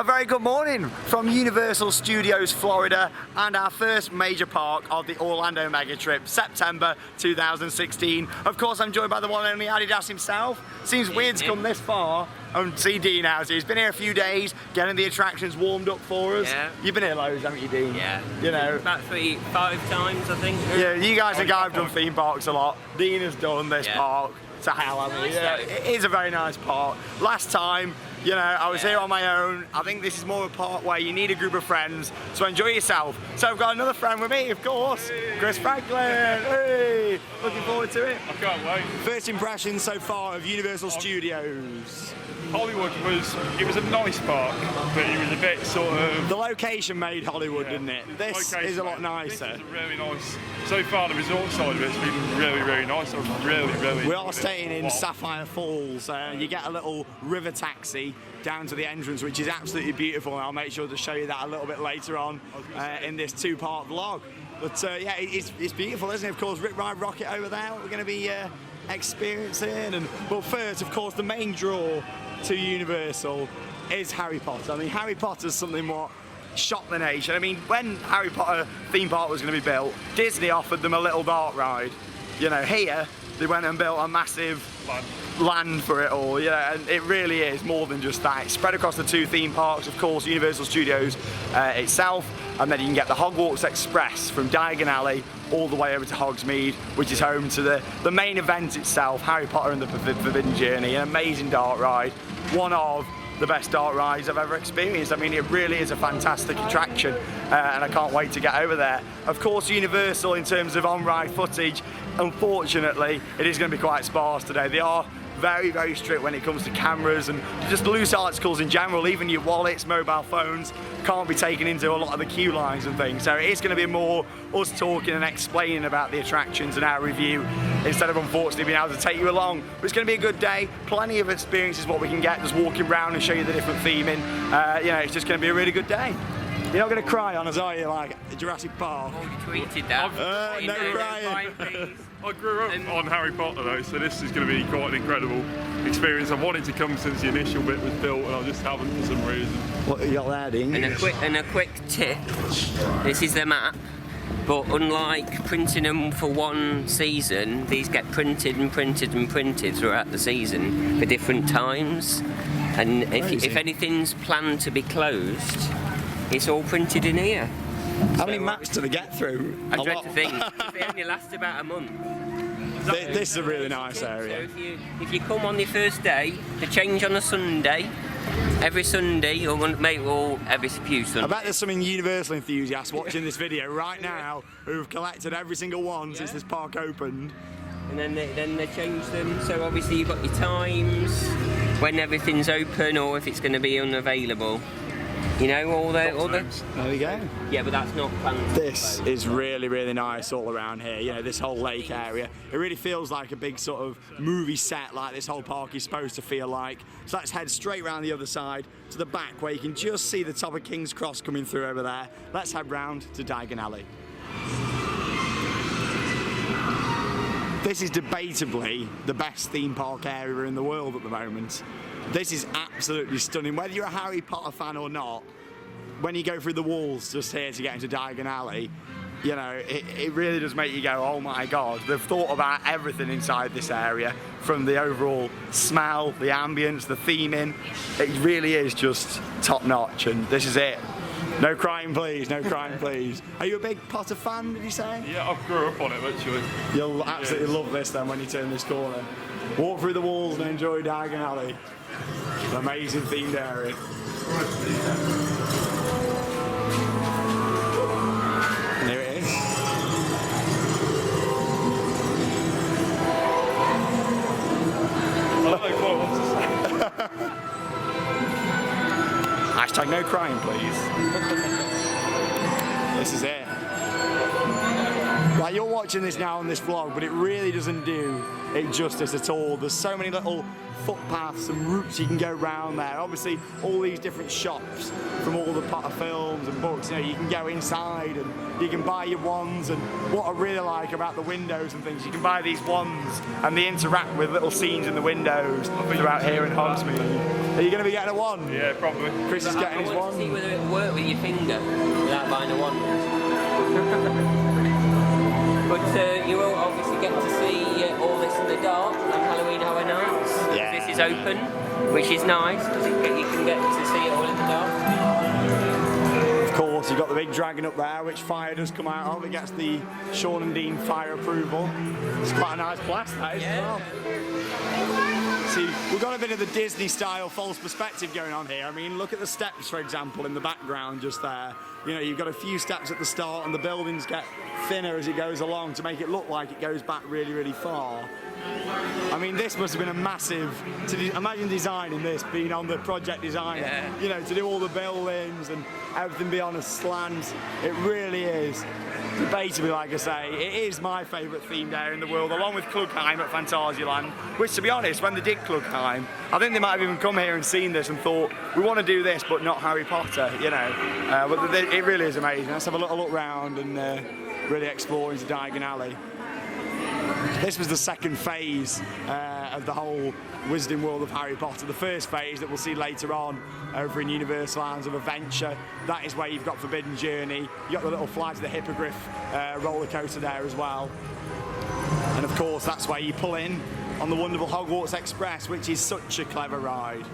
A very good morning from Universal Studios Florida and our first major park of the Orlando Mega Trip, September 2016. Of course, I'm joined by the one and only Adidas himself. Seems weird to come this far and see Dean out. He's been here a few days, getting the attractions warmed up for us. Yeah. You've been here loads, haven't you, Dean? Yeah. You know. About 5 times, I think. Yeah, you guys think I've done theme parks a lot. Dean has done this park to hell, haven't he? Yeah, it is a very nice park. Last time, you know, I was here on my own. I think this is more a park where you need a group of friends, so enjoy yourself. So I've got another friend with me, of course, Chris Franklin. Hey, looking forward to it. I can't wait. First impressions so far of Universal Studios. Hollywood was a nice park, but it was a bit sort of... The location made Hollywood, didn't it? This is a lot nicer. This is really nice. So far, the resort side of it's been really, really nice. Really. We are staying in Sapphire Falls. You get a little river taxi down to the entrance, which is absolutely beautiful. And I'll make sure to show you that a little bit later on in this two-part vlog. But yeah, it's beautiful, isn't it? Of course, Rip Ride Rocket over there. We're going to be experiencing. But first, of course, the main draw to Universal is Harry Potter. I mean, Harry Potter's something what shocked the nation. I mean, when Harry Potter theme park was going to be built, Disney offered them a little dark ride. You know, here they went and built a massive land for it all. Yeah, and it really is more than just that. It's spread across the two theme parks, of course, Universal Studios itself, and then you can get the Hogwarts Express from Diagon Alley all the way over to Hogsmeade, which is home to the main event itself, Harry Potter and the Forbidden Journey, an amazing dark ride, one of the best dark rides I've ever experienced. I mean, it really is a fantastic attraction, and I can't wait to get over there. Of course, Universal, in terms of on-ride footage, unfortunately, it is going to be quite sparse today. They are very, very strict when it comes to cameras and just loose articles in general. Even your wallets, mobile phones can't be taken into a lot of the queue lines and things. So it is going to be more us talking and explaining about the attractions and our review instead of unfortunately being able to take you along. But it's going to be a good day. Plenty of experiences what we can get just walking around and show you the different theming. You know, it's just going to be a really good day. You're not going to cry on us, are you, like Jurassic Park? Oh, you tweeted that. No crying. Please. I grew up on Harry Potter though, so this is going to be quite an incredible experience. I've wanted to come since the initial bit was built, and I just haven't for some reason. What you got there, Dean? And a quick tip. This is the map, but unlike printing them for one season, these get printed and printed and printed throughout the season for different times. And if anything's planned to be closed, it's all printed in here. How many maps do they get through? I dread to think. They only last about a month. This is a really nice area. So if you come on your first day, they change on a Sunday. Every Sunday, or every few Sundays. I bet there's some Universal enthusiasts watching this video right now who've collected every single one since this park opened. And then they change them. So obviously you've got your times, when everything's open or if it's going to be unavailable. You know, all the... There we go. Yeah, but that's not planned. This is really, really nice all around here. You know, this whole lake area. It really feels like a big sort of movie set, like this whole park is supposed to feel like. So let's head straight around the other side to the back where you can just see the top of King's Cross coming through over there. Let's head round to Diagon Alley. This is debatably the best theme park area in the world at the moment. This is absolutely stunning. Whether you're a Harry Potter fan or not, when you go through the walls just here to get into Diagon Alley, you know, it really does make you go, oh my God, they've thought about everything inside this area, from the overall smell, the ambience, the theming. It really is just top notch, and this is it. No crying please, no crying please. Are you a big Potter fan, did you say? Yeah, I grew up on it literally. You'll absolutely love this then when you turn this corner. Walk through the walls and enjoy Diagon Alley. An amazing themed area. There it is. I don't know what I want to say. Hashtag no crying, please. This is it. Like, you're watching this now on this vlog, but it really doesn't do it justice at all. There's so many little footpaths and routes you can go round there. Obviously, all these different shops from all the Potter films and books, you know, you can go inside and you can buy your wands. And what I really like about the windows and things, you can buy these wands and they interact with little scenes in the windows throughout here in Hogsmeade. Are you going to be getting a wand? Yeah, probably. Chris is getting his I want to see wand. whether it will work with your finger without buying a wand. But you will obviously get to see all this in the dark on Halloween Horror Nights. Yeah. This is open, which is nice because you can get to see it all in the dark. Of course, you've got the big dragon up there, which fire does come out of. It gets the Sean and Dean fire approval. It's quite a nice blast, that is, as well. See, we've got a bit of the Disney-style false perspective going on here. I mean, look at the steps, for example, in the background just there. You know, you've got a few steps at the start and the buildings get thinner as it goes along to make it look like it goes back really, really far. I mean, this must have been a massive... imagine designing this, being on the project designer. Yeah. You know, to do all the buildings and everything be on a slant. It really is. Debatably, like I say, it is my favourite themed area in the world, along with Klugheim at Phantasialand, which, to be honest, when they did Klugheim, I think they might have even come here and seen this and thought, we want to do this, but not Harry Potter, you know. But it really is amazing. Let's have a little look round and really explore into Diagon Alley. This was the second phase of the whole Wizarding World of Harry Potter. The first phase that we'll see later on over in Universal Islands of Adventure. That is where you've got Forbidden Journey. You've got the little Flight of the Hippogriff roller coaster there as well. And of course, that's where you pull in on the wonderful Hogwarts Express, which is such a clever ride.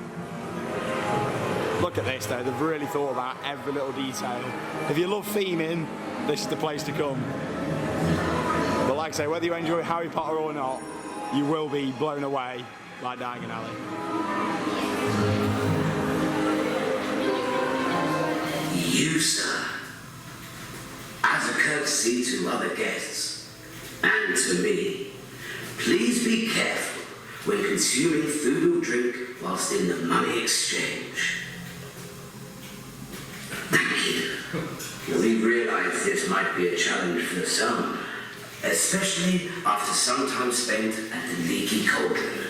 Look at this though, they've really thought about every little detail. If you love theming, this is the place to come. But like I say, whether you enjoy Harry Potter or not, you will be blown away by Diagon Alley. You, sir, as a courtesy to other guests and to me, please be careful when consuming food or drink whilst in the money exchange. Thank you. We realise this might be a challenge for some, especially after some time spent at the Leaky Cauldron.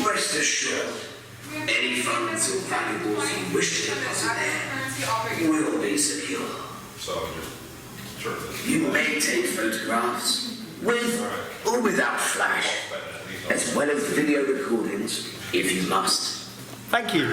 Rest assured, any funds or valuables you wish to deposit there will be secure. You may take photographs with or without flash, as well as video recordings if you must. Thank you.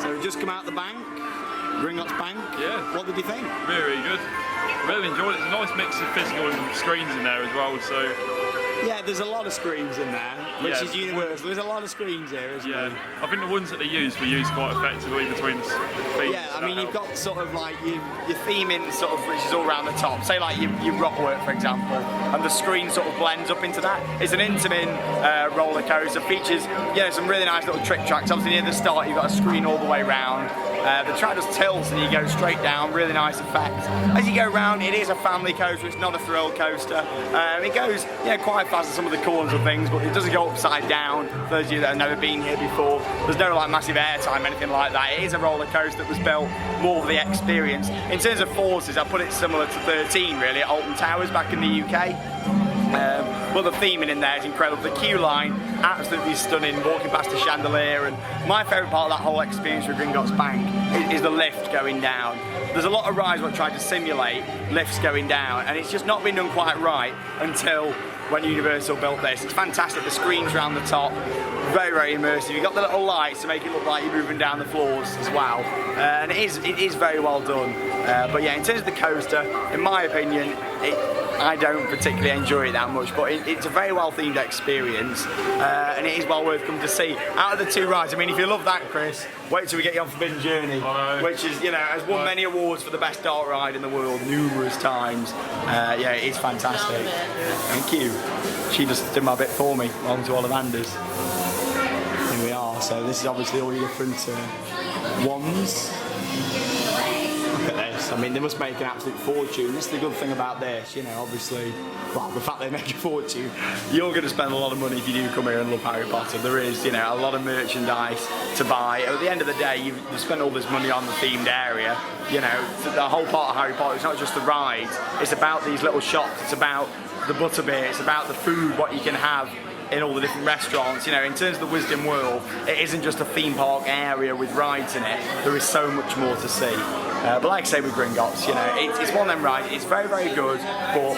So we've just come out the bank, Gringotts Bank. Yeah. What did you think? Really good. Really enjoyed it. It's a nice mix of physical and screens in there as well, so... Yeah, there's a lot of screens in there, which Yeah. is universal. There's a lot of screens here, isn't Yeah, there? I think the ones that they used were used quite effectively between themes. Yeah, I mean, you've got sort of like your theming sort of, which is all around the top. Say like your rock work, for example, and the screen sort of blends up into that. It's an Intamin roller coaster, features some really nice little trick tracks. Obviously near the start you've got a screen all the way round. The track just tilts and you go straight down, really nice effect. As you go round, it is a family coaster, it's not a thrill coaster. It goes quite fast at some of the corners of things, but it doesn't go upside down. For those of you that have never been here before, there's no like massive airtime, anything like that. It is a roller coaster that was built more for the experience. In terms of forces, I put it similar to 13 really at Alton Towers back in the UK. But the theming in there is incredible. The queue line, absolutely stunning, walking past the chandelier. And my favourite part of that whole experience with Gringotts Bank is the lift going down. There's a lot of rides where I try to simulate lifts going down, and it's just not been done quite right until when Universal built this. It's fantastic, the screens around the top, very, very immersive. You've got the little lights to make it look like you're moving down the floors as well. And it is very well done. But yeah, in terms of the coaster, in my opinion, I don't particularly enjoy it that much, but it's a very well themed experience, and it is well worth coming to see. Out of the two rides, I mean, if you love that, Chris, wait till we get you on Forbidden Journey, which is, has won many awards for the best dark ride in the world numerous times. Yeah, it is fantastic. Thank you. She just did my bit for me, along to Ollivanders. Here we are. So this is obviously all your different wands. Look at this. I mean, they must make an absolute fortune. This is the good thing about this, you know, obviously, well, the fact they make a fortune, you're going to spend a lot of money if you do come here and love Harry Potter. There is, you know, a lot of merchandise to buy. At the end of the day, you've spent all this money on the themed area. You know, the whole part of Harry Potter, it's not just the rides, it's about these little shops, it's about the butterbeer, it's about the food, what you can have in all the different restaurants. You know, in terms of the Wizarding World, it isn't just a theme park area with rides in it. There is so much more to see. But like I say with Gringotts, you know, it's one of them rides. It's very, very good, but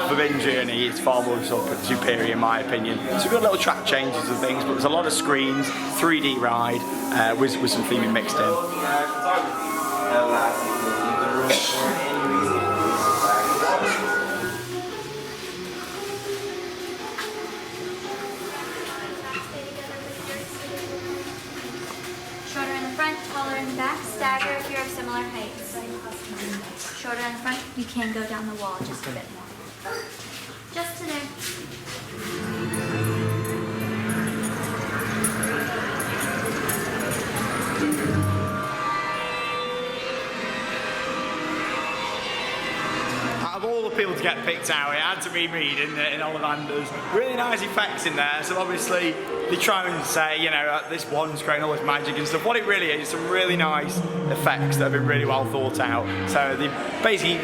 Forbidden Journey is far more superior in my opinion. It's a good little track changes and things, but there's a lot of screens, 3D ride with some theming mixed in. Shoulder in the front, taller in the back, stagger if you're of similar heights. Shoulder in the front, you can go down the wall just a bit more. Just to there. Of all the people to get picked out, it had to be Reed in Ollivander's. Really nice effects in there, so obviously they try and say, you know, this one's creating all this magic and stuff. What it really is some really nice effects that have been really well thought out. So they basically,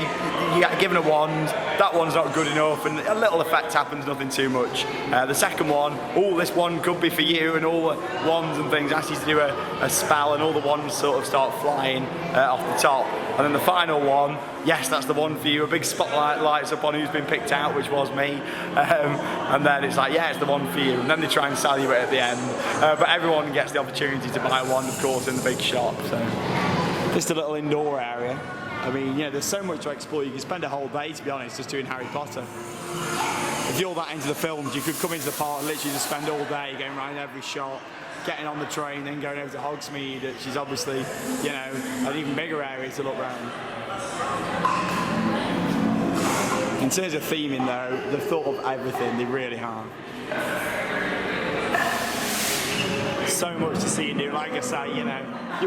you get given a wand, that one's not good enough, and a little effect happens, nothing too much. The second one, oh, this wand could be for you, and all the wands and things ask you to do a spell, and all the wands sort of start flying off the top. And then the final one, yes, that's the one for you. A big spotlight lights up on who's been picked out, which was me. And then it's like, yeah, it's the one for you. And then they try and sell you it at the end. But everyone gets the opportunity to buy one, of course, in the big shop. So just a little indoor area. I mean, yeah, there's so much to explore. You can spend a whole day, to be honest, just doing Harry Potter. If you're that into the films, you could come into the park and literally just spend all day going around every shop, getting on the train, then going over to Hogsmeade, which is obviously, you know, an even bigger area to look around. In terms of theming though, they've thought of everything, they really have. So much to see and do, like I say, you know,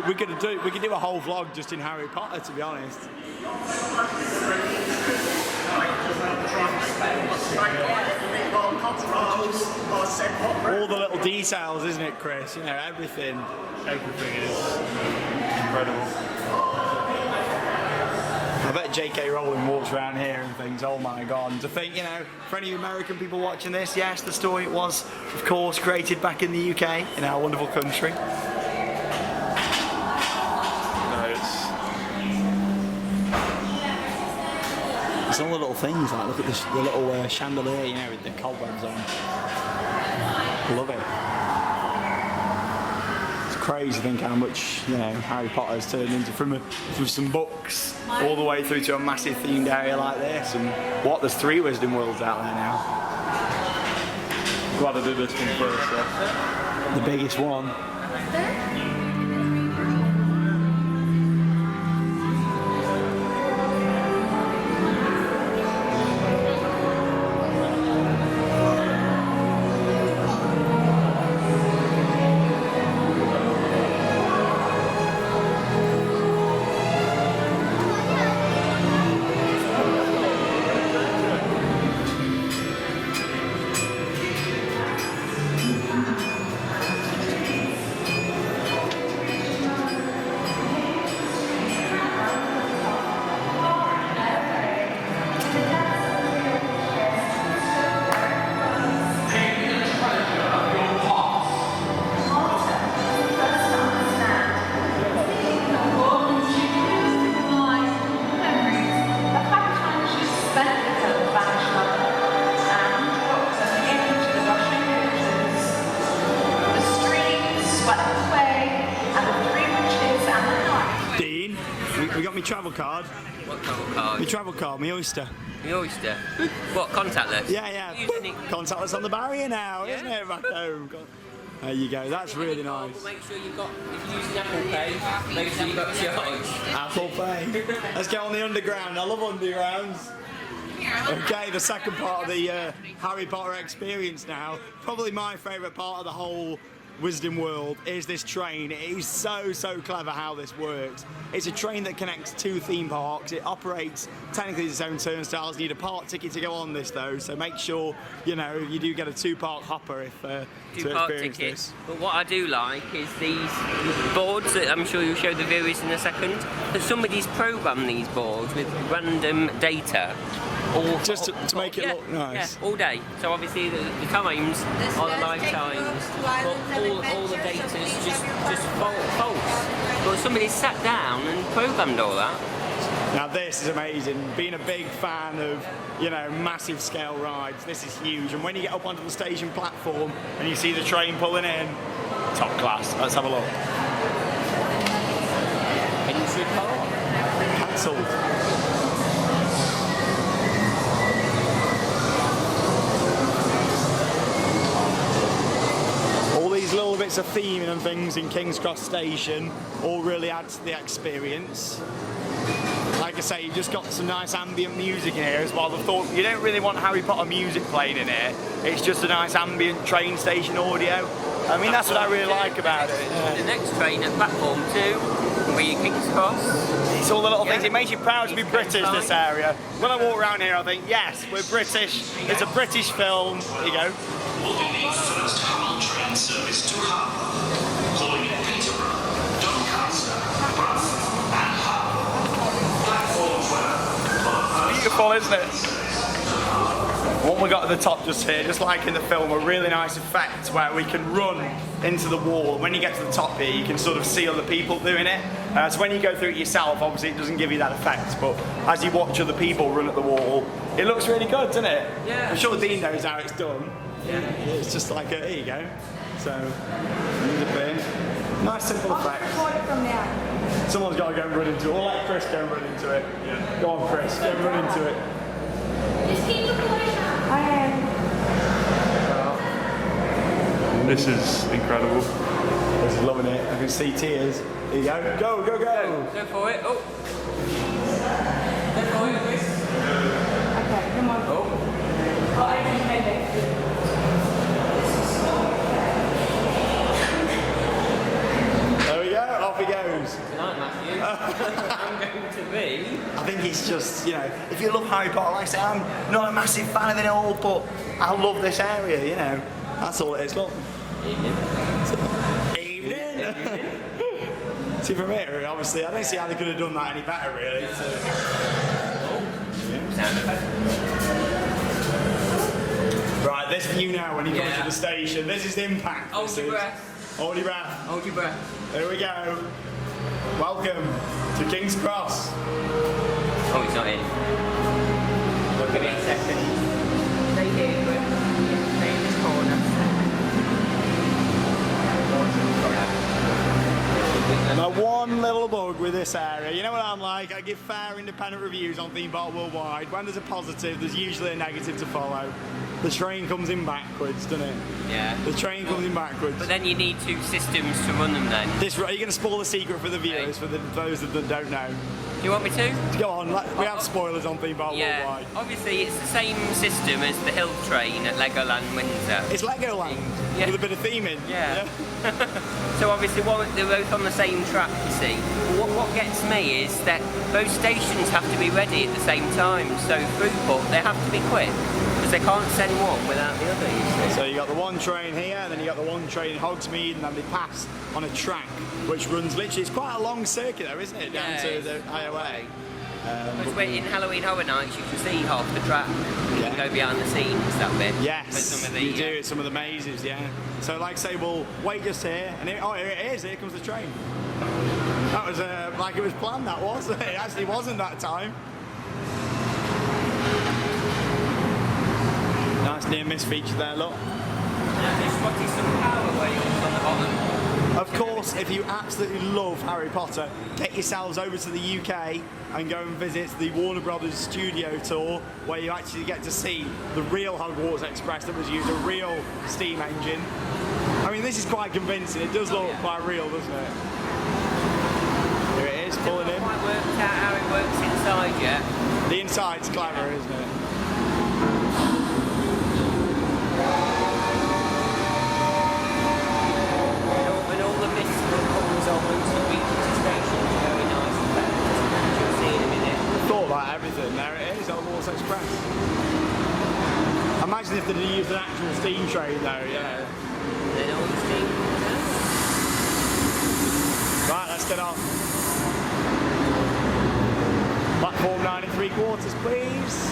we could do a whole vlog just in Harry Potter, to be honest. All the little details, isn't it, Chris? You know, everything. Everything is incredible. I bet J.K. Rowling walks around here and thinks, oh my god. And to think, you know, for any American people watching this, yes, the story was, of course, created back in the UK, in our wonderful country. It's all the little things, like look at this, the little chandelier, you know, with the cobwebs on. Love it. It's crazy to think how much, you know, Harry Potter has turned into from some books all the way through to a massive themed area like this. And what, there's 3 Wizarding Worlds out there now. Glad I did this one first, though. The biggest one. We got my travel card. What travel card? My travel card, my Oyster. The Oyster. What, contactless? Yeah. Contactless on the barrier now, isn't it, back home? There you go, that's really nice. Make sure you've got, if you're using Apple Pay, make sure you've got charge. Apple Pay. Let's get on the underground. I love undergrounds. Okay, the second part of the Harry Potter experience now. Probably my favourite part of the whole Wizarding World is this train. It is so clever how this works. It's a train that connects two theme parks. It operates technically its own turnstiles. You need a park ticket to go on this though, so make sure you do get a 2-park hopper if to Two-part experience ticket. this. But what I do like is these boards that I'm sure you'll show the viewers in a second. That somebody's programmed these boards with random data. Just to make it look nice. Yeah, all day. So obviously the times are the live times, but all the data's just false. But somebody sat down and programmed all that. Now this is amazing. Being a big fan of, massive scale rides, this is huge. And when you get up onto the station platform and you see the train pulling in, top class. Let's have a look. Entry card. Cancelled. All these little bits of theming and things in King's Cross Station all really add to the experience. Like I say, you've just got some nice ambient music in here as well. I thought you don't really want Harry Potter music playing in here. It's just a nice ambient train station audio. I mean, that's what I really like about it. Yeah. The next train at platform 2 will be King's Cross. It's all the little things. It makes you proud to be British, this area. When I walk around here, I think, yes, we're British. It's a British film. There you go. Will be the first Hull train service to Harbour, calling at Peterborough, Doncaster, Bath and Harbour. Platform 12. Beautiful, isn't it? What we got at the top just here, just like in the film, a really nice effect where we can run into the wall. When you get to the top here, you can sort of see other people doing it. So when you go through it yourself, obviously it doesn't give you that effect, but as you watch other people run at the wall, it looks really good, doesn't it? Yeah. I'm sure Dean knows how it's done. Yeah. It's just like, here you go. So, there's a bit. Nice simple effect. Someone's got to go and run into it. We'll let Chris go and run into it. Yeah. Go on, Chris, go and run into it. This is incredible. He's loving it. I can see tears. Here you go. Go, go, go. Go for it. Oh. Go for it, Chris. Okay, come on. There we go. Off he goes. Tonight, Matthew, I'm going to be. I think it's just, if you love Harry Potter, like I say, I'm not a massive fan of it all, but I love this area, That's all it is. Look. Evening. See, from here, obviously, I don't see how they could have done that any better, really. Right, this view now when you come to the station. This is the impact. Hold your breath. Hold your breath. Hold your breath. There we go. Welcome to King's Cross. Oh, he's not in. Look at me a second. Stay here, Chris. Stay in this corner. Now, one little bug with this area. You know what I'm like? I give fair independent reviews on Theme Park Worldwide. When there's a positive, there's usually a negative to follow. The train comes in backwards, doesn't it? Yeah. The train comes in backwards. But then you need 2 systems to run them then. Are you going to spoil the secret for the viewers, for those that don't know? Do you want me to? Go on, we have spoilers on Theme Park Worldwide. Obviously it's the same system as the Hill train at Legoland Windsor. It's Legoland, with a bit of theming. Yeah. So obviously they're both on the same track, you see. What gets me is that both stations have to be ready at the same time. So throughput, they have to be quick, because they can't send one without the other, you see. So you got the one train here, and then you got the one train in Hogsmeade, and then they pass on a track which runs literally, it's quite a long circuit there, isn't it, down to the IOA. Because in Halloween Horror Nights you can see half the track. You can go behind the scenes that bit. Yes, with some of the, you do, some of the mazes, yeah. So like say, we'll wait just here, and here it is, here comes the train. That was like it was planned, that was. It actually wasn't that time. Nice near miss feature there, look. There's spotted some power wheels on the bottom. Of course, if you absolutely love Harry Potter, get yourselves over to the UK and go and visit the Warner Brothers studio tour, where you actually get to see the real Hogwarts Express that was used, a real steam engine. I mean, this is quite convincing. It does look quite real, doesn't it? Here it is, pulling in. I haven't quite worked out how it works inside yet. The inside's clever, isn't it? like everything. There it is, Hogwarts Express. Imagine if they'd used an actual steam train though, yeah. They don't steam. Right, let's get on. Platform 9 3/4, please.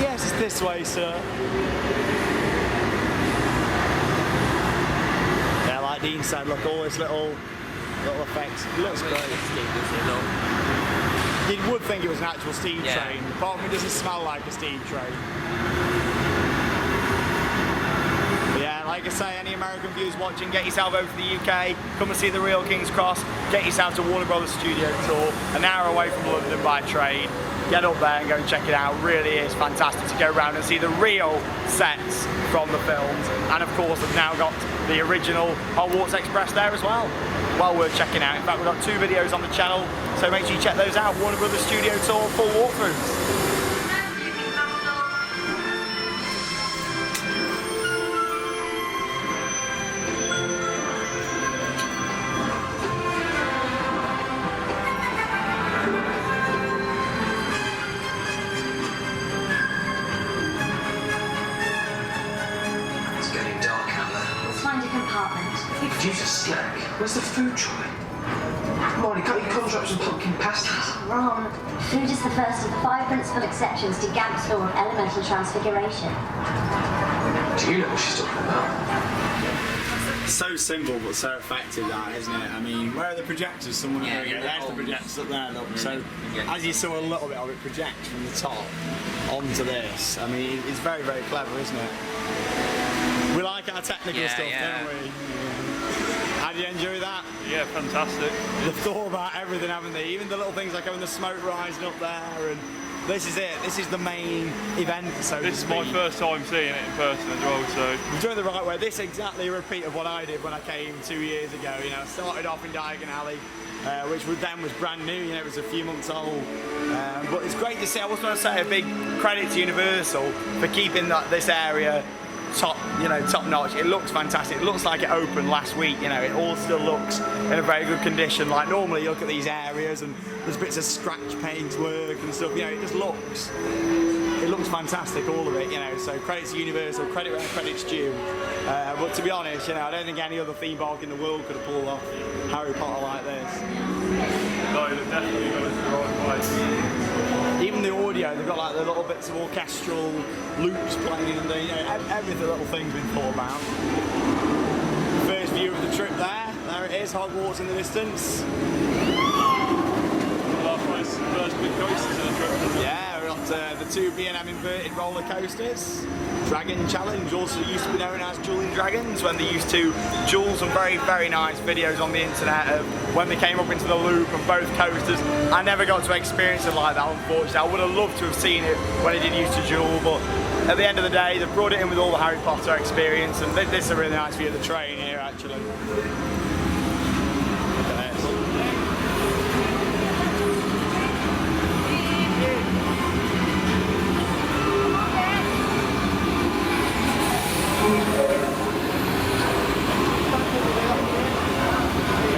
Yes, it's this way, sir. Yeah, like Dean said, look, all this little effects. It looks great. You would think it was an actual steam train. Apart from it doesn't smell like a steam train. But yeah, like I say, any American viewers watching, get yourself over to the UK, come and see the real King's Cross, get yourself to Warner Brothers Studio Tour, an hour away from London by train. Get up there and go and check it out. It really is fantastic to go around and see the real sets from the films. And of course, they've now got the original Hogwarts Express there as well. Well worth checking out. In fact, we've got 2 videos on the channel, so make sure you check those out. Warner Brothers Studio Tour full walkthroughs. It's getting dark out there. Let's find a compartment. Could use a snack. Where's the food trolley? Marty, can't you conjure up some pumpkin pasties? Wrong. Food is the first of the 5 principal exceptions to Gamp's law of elemental transfiguration. Do you know what she's talking about? So simple but so effective, that isn't it? I mean, where are the projectors? Someone Yeah, there's the holes. projectors up there. Look. So as you saw a little bit of it project from the top onto this. I mean, it's very, very clever, isn't it? We like our technical stuff, don't we? How do you enjoy that? Yeah, fantastic. They've thought about everything, haven't they? Even the little things like having the smoke rising up there, and this is it. This is the main event, so This is my first time seeing it in person as well, so You're doing it the right way. This is exactly a repeat of what I did when I came 2 years ago. You know, I started off in Diagon Alley, which then was brand new. You know, it was a few months old. But it's great to see. I was going to say a big credit to Universal for keeping this area top notch. It looks fantastic. It looks like it opened last week. You know, it all still looks in a very good condition. Like normally, you look at these areas and there's bits of scratch paint work and stuff. You know, it just looks. It looks fantastic, all of it, you know, so credit to Universal, credit where credit's due. But to be honest, you know, I don't think any other theme park in the world could have pulled off Harry Potter like this. no, they've definitely got us the right place. Even the audio, they've got like the little bits of orchestral loops playing and you know, every little thing's been thought about. First view of the trip there it is, Hogwarts in the distance. First big coasters in the trip. Yeah, we've got the 2 B&M inverted roller coasters. Dragon Challenge, also used to be known as Dueling Dragons, when they used to duel. Some very, very nice videos on the internet of when they came up into the loop and both coasters. I never got to experience it like that, unfortunately. I would have loved to have seen it when it did used to duel, but at the end of the day, they've brought it in with all the Harry Potter experience, and this is a really nice view of the train here, actually. Look at this.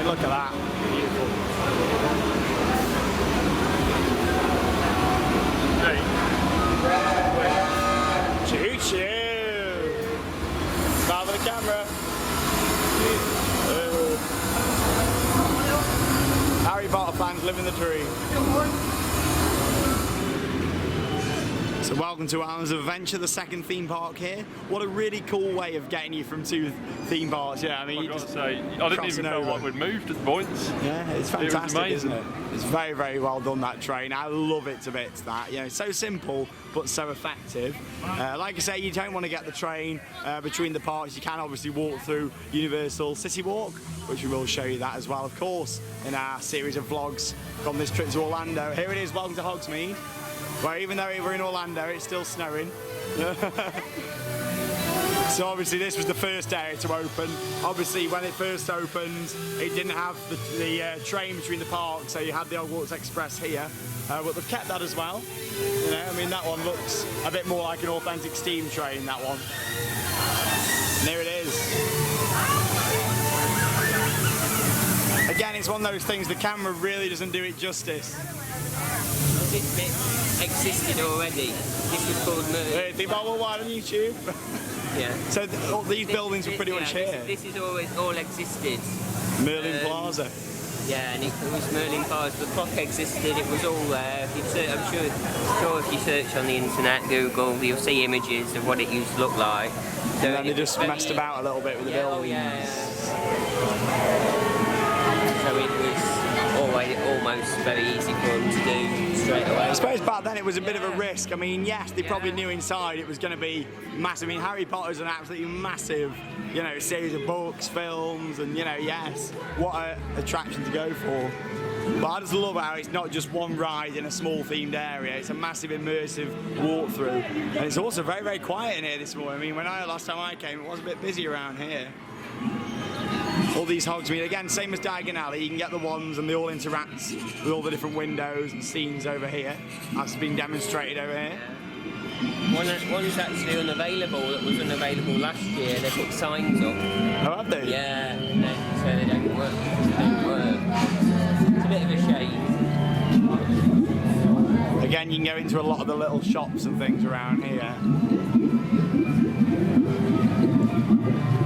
Look at that. Beautiful. Choo-choo. Smile for the camera. Harry Potter fans live in the dream. So welcome to Islands of Adventure, the second theme park here. What a really cool way of getting you from 2 theme parks. Yeah, I mean, I've you got just to say, I didn't even feel like we'd moved at points. yeah, it's was fantastic, isn't amazing. it? It's very, very well done, that train. I love it to bits, that. You know, so simple, but so effective. Like I say, you don't want to get the train between the parks. You can obviously walk through Universal City Walk, which we will show you that as well, of course, in our series of vlogs from this trip to Orlando. Here it is, welcome to Hogsmeade, where even though we're in Orlando, it's still snowing. So obviously this was the first area to open. Obviously when it first opened, it didn't have the train between the parks, so you had the Hogwarts Express here. But they've kept that as well. You know, I mean, that one looks a bit more like an authentic steam train, that one. And here it is. Again, it's one of those things, the camera really doesn't do it justice. This bit existed already. This was called Merlin. Think about worldwide on YouTube. Yeah. So all these buildings were pretty much here. This is always all existed. Merlin Plaza. Yeah, and it was Merlin Plaza. The clock existed. It was all there. If you I'm sure if you search on the internet, Google, you'll see images of what it used to look like. So And then they just messed about a little bit with the buildings. So it was almost very easy for them to do straight away. I suppose back then it was a bit of a risk. I mean, yes, they probably knew inside it was going to be massive. I mean, Harry Potter's an absolutely massive, you know, series of books, films, and, you know, yes, what an attraction to go for. But I just love how it's not just one ride in a small themed area, it's a massive immersive walkthrough. And it's also very, very quiet in here this morning. I mean, last time I came, it was a bit busy around here. All these hogs, I mean, again, same as Diagon Alley, you can get the ones and they all interact with all the different windows and scenes over here. That's been demonstrated over here. One's actually unavailable, that was unavailable last year. They put signs up. Oh, have they? Yeah, so they don't work. It's a bit of a shame. Again, you can go into a lot of the little shops and things around here.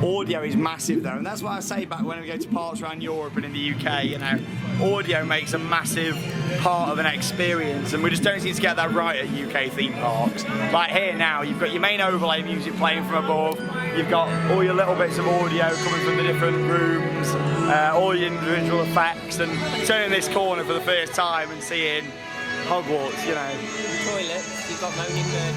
Audio is massive though, and that's what I say back when we go to parks around Europe and in the UK, you know, audio makes a massive part of an experience, and we just don't seem to get that right at UK theme parks. Like here now, you've got your main overlay music playing from above, you've got all your little bits of audio coming from the different rooms, all your individual effects, and turning this corner for the first time and seeing Hogwarts, you know. Toilets, you've got Moaning Bird.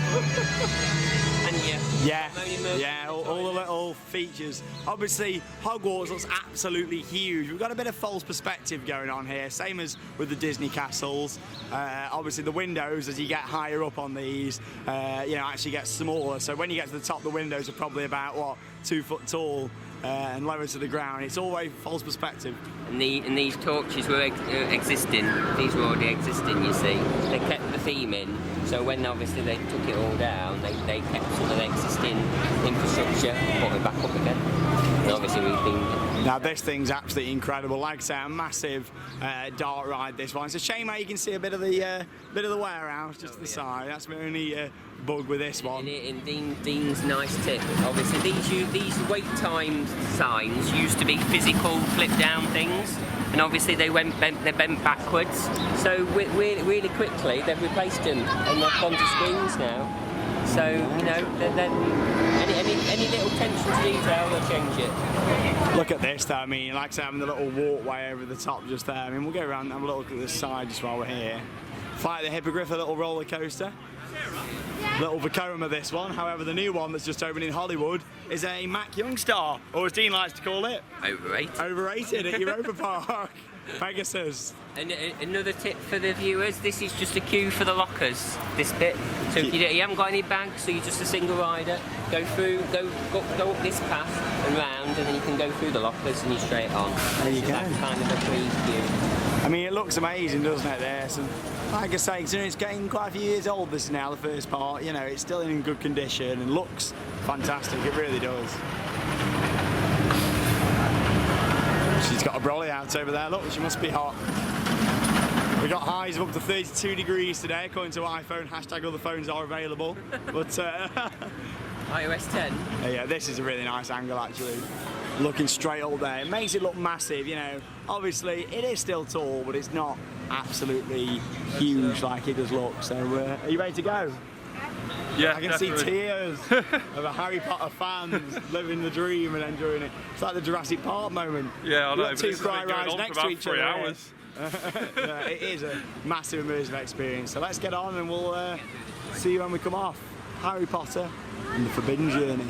Yeah, all the little features. Obviously, Hogwarts looks absolutely huge. We've got a bit of false perspective going on here, same as with the Disney castles. Obviously, the windows, as you get higher up on these, you know, actually get smaller. So when you get to the top, the windows are probably about, what, 2 foot tall and lower to the ground. It's always false perspective. And these torches were existing. These were already existing, you see. They kept the theme in. So when obviously they took it all down, they kept some of the existing infrastructure, put it back up again. And obviously we've been... Now this thing's absolutely incredible. Like I say, a massive dart ride, this one. It's a shame how you can see a bit of the warehouse just to the side. That's the only bug with this one. In Dean's nice tip. Obviously these wait time signs used to be physical flip down things. And obviously they bent backwards, so really quickly they've replaced them and they've gone to screens now. So you know, any little attention to detail, they'll change it. Look at this though. I mean, like I said, having the little walkway over the top just there. I mean, we'll go around and have a little look at this side just while we're here. Flight of the Hippogriff, a little roller coaster. Little Vekoma, this one. However, the new one that's just opened in Hollywood is a Mack Youngstar, or as Dean likes to call it, Overrated. Overrated at Europa Park. Pegasus. And another tip for the viewers, this is just a queue for the lockers, this bit. So if you haven't got any bags, so you're just a single rider, go up this path and round, and then you can go through the lockers and you're straight on. There you go. That's kind of a preview. I mean, it looks amazing, doesn't it, there? So, like I say, considering it's getting quite a few years old, this is now the first part, you know, it's still in good condition and looks fantastic, it really does. She's got a brolly out over there, look, she must be hot. We got highs of up to 32 degrees today, according to iPhone, hashtag other phones are available. But iOS 10? Yeah, this is a really nice angle actually. Looking straight up there. It makes it look massive, you know. Obviously, it is still tall, but it's not absolutely huge like it does look. So, are you ready to go? Yeah, I can definitely. see tears of a Harry Potter fans living the dream and enjoying it. It's like the Jurassic Park moment. Yeah, I know. You've got two cry rides on next for to about each 3 other. hours. Yeah, it is a massive immersive experience. So let's get on and we'll see you when we come off. Harry Potter and the Forbidden Journey.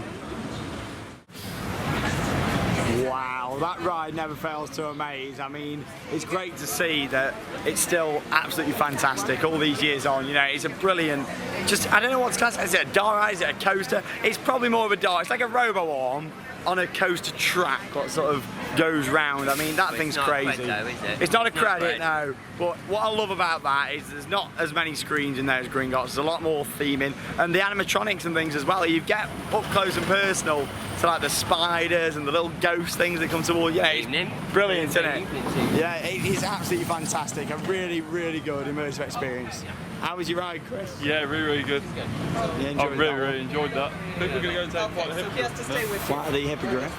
Wow, that ride never fails to amaze. I mean, it's great to see that it's still absolutely fantastic all these years on. You know, it's a brilliant, just, I don't know what to class. Is it a dart ride? Is it a coaster? It's probably more of a dart. It's like a robo arm on a coaster track, what sort of goes round. I mean, that thing's it's not a crazy. cred though, is it? It's not a It's not credit, cred. no. But what I love about that is there's not as many screens in there as Gringotts. There's a lot more theming, and the animatronics and things as well. You get up close and personal to like the spiders and the little ghost things that come towards you. Yeah, it's Evening. brilliant, isn't it? Evening too. Yeah, it is absolutely fantastic. A really, really good immersive experience. How was your ride, Chris? Yeah, really good. You I enjoyed really, that really enjoyed that. I think we're going to go and take quite a hippogriff. Flight of the Hippogriff.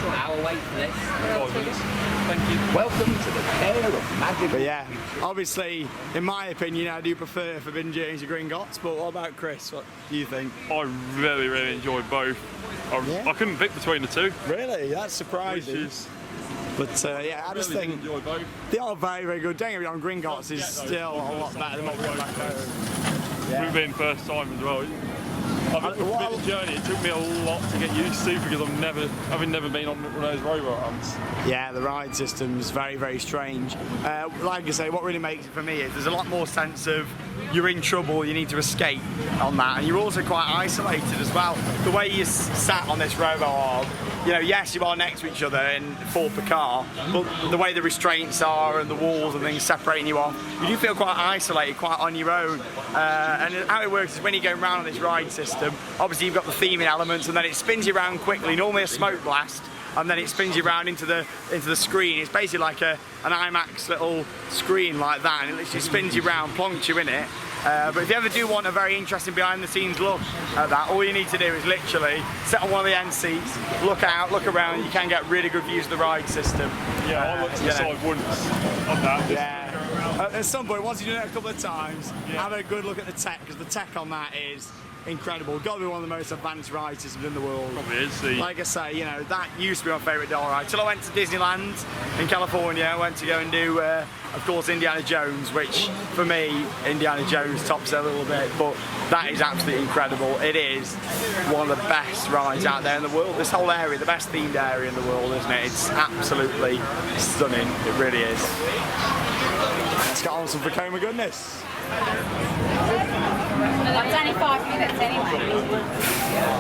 I'll wait for this. 5 minutes. Thank you. Welcome to the tale of magic. But yeah, obviously, in my opinion, I do prefer Forbidden Journeys to Gringotts. But what about Chris? What do you think? I really, really enjoyed both. Yeah. I couldn't pick between the two. Really? That's Which surprising. is But yeah, I just really think enjoy both. they are very, very good. Don't get me wrong, Gringotts is still a lot better than what we got back home. With being first time as well. I think with well- Forbidden Journey, it took me a lot to get used to because having never been on one of those robot hunts. Yeah, the ride system's very, very strange. Like I say, what really makes it for me is there's a lot more sense of you're in trouble, you need to escape on that, and you're also quite isolated as well. The way you sat on this robot arm, you know, yes, you are next to each other in full car, but the way the restraints are and the walls and things separating you off, you do feel quite isolated, quite on your own. And how it works is when you're going around on this ride system, obviously you've got the theming elements, and then it spins you around quickly, normally a smoke blast, and then it spins you around into the screen. It's basically like an IMAX little screen like that, and it literally spins you around, plonks you in it. But if you ever do want a very interesting behind-the-scenes look at that, all you need to do is literally sit on one of the end seats, look out, look around. You can get really good views of the ride system. Yeah, I looked to the you know. side once on that. Yeah. At some point, once you've done it a couple of times, have a good look at the tech, because the tech on that is incredible. Got to be one of the most advanced ride systems in the world. Probably is. The Like I say, you know, that used to be my favourite doll ride. Till I went to Disneyland in California, I went to go and do, of course, Indiana Jones, which for me, Indiana Jones tops it a little bit, but that is absolutely incredible. It is one of the best rides out there in the world. This whole area, the best themed area in the world, isn't it? It's absolutely stunning. It really is. Let's get on some Vekoma goodness. It's only 5 minutes anyway.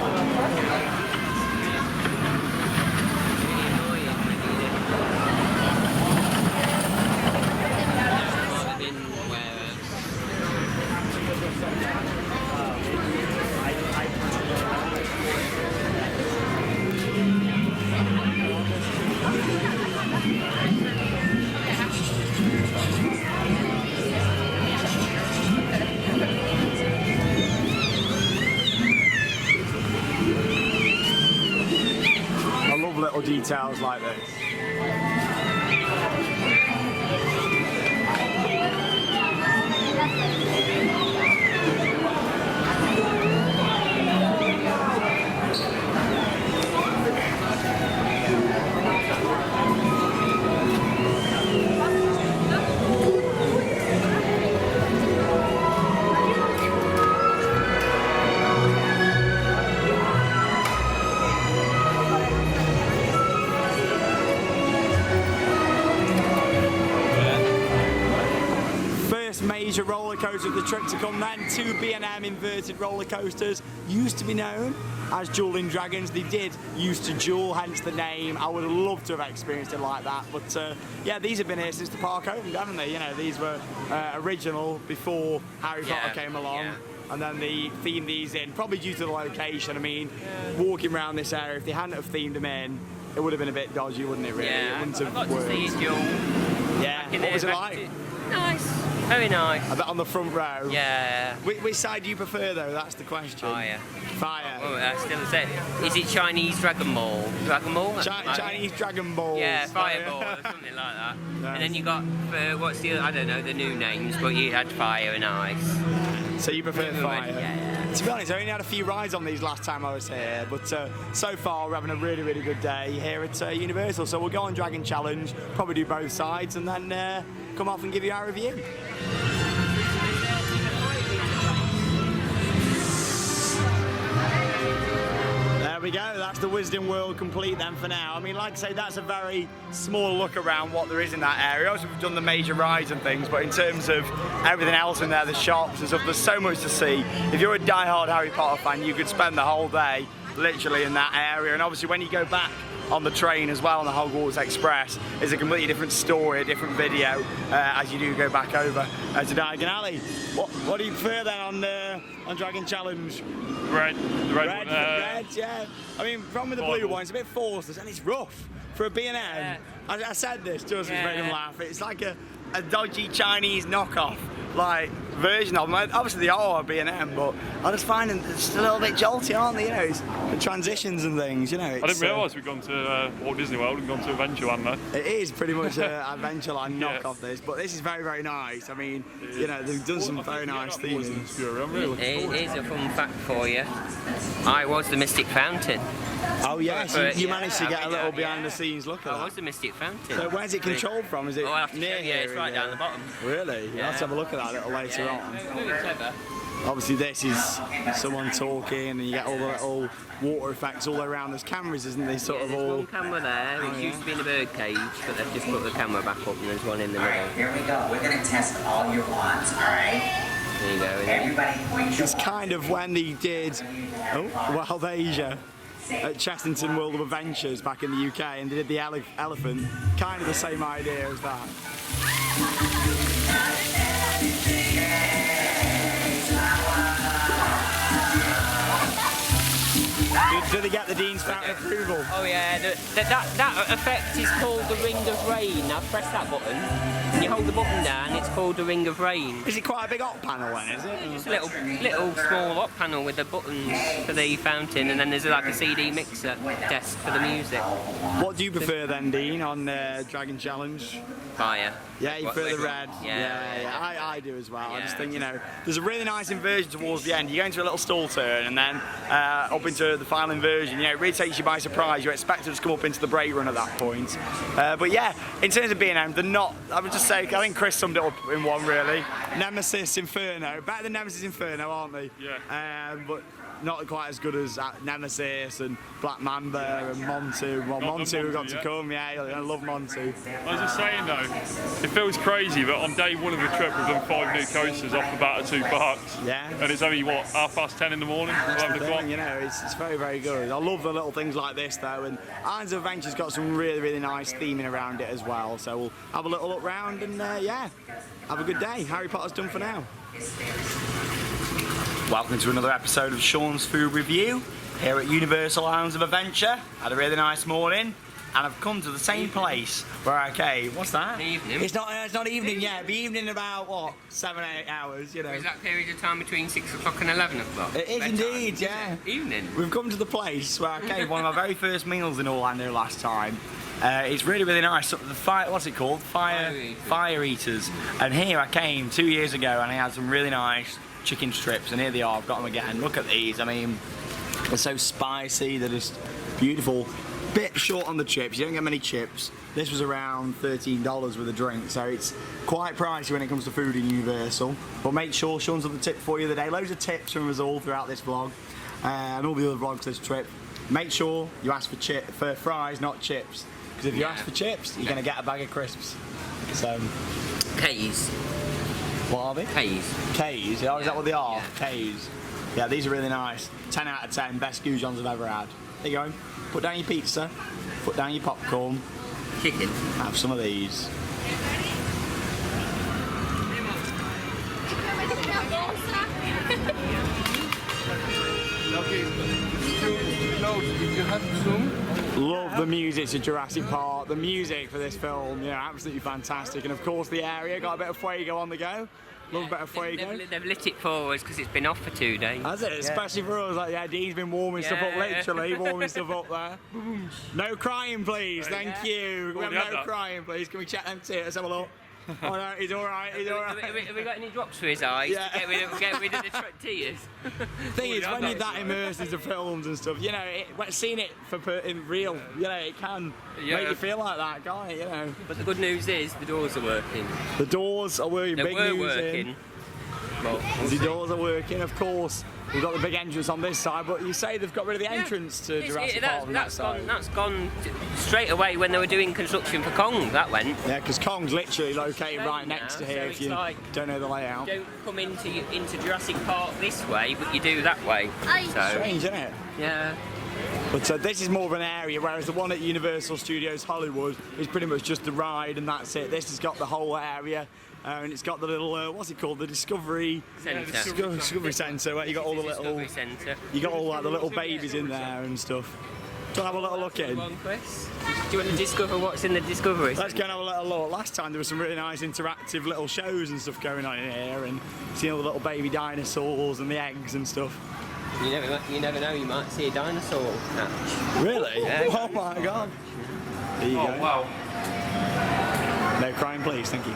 I love little details like this. First major roller coaster of the trip to come then, two B&M inverted roller coasters, used to be known as Dueling Dragons. They did used to duel, hence the name. I would have loved to have experienced it like that, but yeah, these have been here since the park opened, haven't they? You know, these were original before Harry Potter came along. yeah. And then they themed these in, probably due to the location. I mean, walking around this area, if they hadn't have themed them in, it would have been a bit dodgy, wouldn't it, really? It Yeah, wouldn't I have got to worked. see it, Joel. Yeah, what was it like? Nice, very nice. I bet on the front row. Yeah. Which side do you prefer, though? That's the question. Fire. Fire. Oh, still say, is it Chinese Dragon Ball? Dragon Ball? Chinese Dragon Balls. Yeah, Fireball or something like that. And then you got, what's the other, I don't know the new names, but you had Fire and Ice. So you prefer fire? Yeah. To be honest, I only had a few rides on these last time I was here, but so far we're having a really, really good day here at Universal. So we'll go on Dragon Challenge, probably do both sides, and then come off and give you our review. There we go, that's the Wisdom World complete then for now. I mean, like I say, that's a very small look around what there is in that area. Obviously, we've done the major rides and things, but in terms of everything else in there, the shops and stuff, there's so much to see. If you're a die-hard Harry Potter fan, you could spend the whole day literally in that area. And obviously, when you go back on the train as well on the Hogwarts Express is a completely different story, a different video as you do go back over to Diagon Alley. What do you prefer then on Dragon Challenge? Red, the red one. Red, yeah. I mean, from with the blue one, it's a bit forceless and it's rough for a B&M. Yeah. I said this, just Yeah. made him laugh. It's like a dodgy Chinese knockoff, like version of them. Obviously they are B&M, but I just find them just a little bit jolty, aren't they? You know, it's the transitions and things. You know, I didn't realise we'd gone to Walt Disney World and gone to Adventureland though. it is pretty much an Adventureland knockoff. This, but this is very, very nice. I mean, you know, they've done some very nice theming. Here's a fun fact for you. I was the Mystic Fountain. Oh yes, you managed to get a little yeah. behind the scenes look at I that. was the Mystic Fountain. So where's it controlled from? Is it Oh, I'll have to near show you. here? It's right down the bottom. Really? Yeah. Let's have a look at that a little later on. Very clever. Obviously this is someone talking and you get all the little water effects all around. There's cameras, isn't there? Sort Yeah, of there's all. one camera there. It used to be in a bird cage, but they've just put the camera back up and there's one in the middle. Here we go. We're going to test all your wands, all right? There you go. Everybody point your It's kind of when they did Wild Asia at Chessington World of Adventures back in the UK and they did the elephant. Kind of the same idea as that. Do they get the Dean's stamp of approval? Oh yeah, that effect is called the Ring of Rain. Now press that button. You hold the button down, it's called the Ring of Rain. Is it quite a big op panel then, is it? Just a little small op panel with the buttons for the fountain, and then there's like a CD mixer desk for the music. What do you prefer then, Dean, on Dragon Challenge? Fire. Yeah, you prefer the red. Yeah. I do as well. I just Yeah. think, you know, there's a really nice inversion towards the end. You go into a little stall turn and then up into the final inversion. You know, it really takes you by surprise. You expect to just come up into the brake run at that point. But yeah, in terms of B&M, they're not. I would just say, I think Chris summed it up in one really. Nemesis Inferno, better than Nemesis Inferno, aren't they? Yeah. But not quite as good as Nemesis and Black Mamba and Montu. Well, Montu got to come, yeah, I love Montu. I was just saying though, it feels crazy, but on day one of the trip we've done 5 new coasters off the bat of 2 parks. Yeah. And it's only, what, 10:30 in the morning? 11 o'clock? You know, it's very, very good. I love the little things like this though, and Islands of Adventure's got some really, really nice theming around it as well. So we'll have a little look round and yeah, have a good day. Harry Potter's done for now. Welcome to another episode of Sean's Food Review here at Universal Islands of Adventure. Had a really nice morning. And I've come to the same place where I came. What's that? Evening. It's not evening yet. It'll be evening in about, what, 7-8 hours, you know. Is that period of time between 6 o'clock and 11 o'clock? It is Bedtime? indeed, yeah. Evening. We've come to the place where I came one of my very first meals in Orlando last time. It's really, really nice. The what's it called? Fire Eaters. And here I came 2 years ago and I had some really nice chicken strips, and here they are. I've got them again. Look at these. I mean, they're so spicy. They're just beautiful. Bit short on the chips. You don't get many chips. This was around $13 with a drink, so it's quite pricey when it comes to food in Universal. But make sure Sean's on the tip for you today. Loads of tips from us all throughout this vlog and all the other vlogs this trip. Make sure you ask for fries, not chips. Because if you ask for chips, you're going to get a bag of crisps. So, K's. what are they? K's. K's. Oh, is that what they are? Yeah. K's. Yeah, these are really nice. 10 out of 10. Best goujons I've ever had. There you go. Put down your pizza. Put down your popcorn. Chicken. Have some of these. Love the music to Jurassic Park. The music for this film, you know, absolutely fantastic. And of course the area, got a bit of fuego on the go. Love a bit of fuego. They've lit it for us because it's been off for 2 days. Has it? Especially for us, like, yeah, Dean's been warming stuff up, literally warming stuff up there. No crying, please, thank you. We have no crying, please. Can we check them tears? Let's have a look. Oh no, he's alright, he's alright. Have we got any drops for his eyes Yeah. to get rid of the tears? Thing is, when you're that immersed into films and stuff, you know, seeing it in real, you know, it can make you feel like that, can't it, you know? But the good news is the doors are working. The doors are working, They big were news working. in. But we'll The see. doors are working, of course. We've got the big entrance on this side, but you say they've got rid of the entrance to Jurassic Park on that side. That's gone straight away when they were doing construction for Kong, that went. Yeah, because Kong's literally located right next to now, here so if it's you like- don't know the layout. You don't come into Jurassic Park this way, but you do that way. So, Strange, isn't it? yeah. But this is more of an area, whereas the one at Universal Studios Hollywood is pretty much just the ride and that's it. This has got the whole area. And it's got the little, what's it called? The Discovery Centre. Discovery Centre, where you got all the little, you got all like the little babies in there and stuff. Do you want to have a little look in? Come on, Chris. Do you want to discover what's in the Discovery? Let's go and have a little look. Last time there were some really nice interactive little shows and stuff going on in here, and seeing all the little baby dinosaurs and the eggs and stuff. You never know, you might see a dinosaur hatch. Really? Yeah. Oh my god. There you go. Wow. No crying, please. Thank you.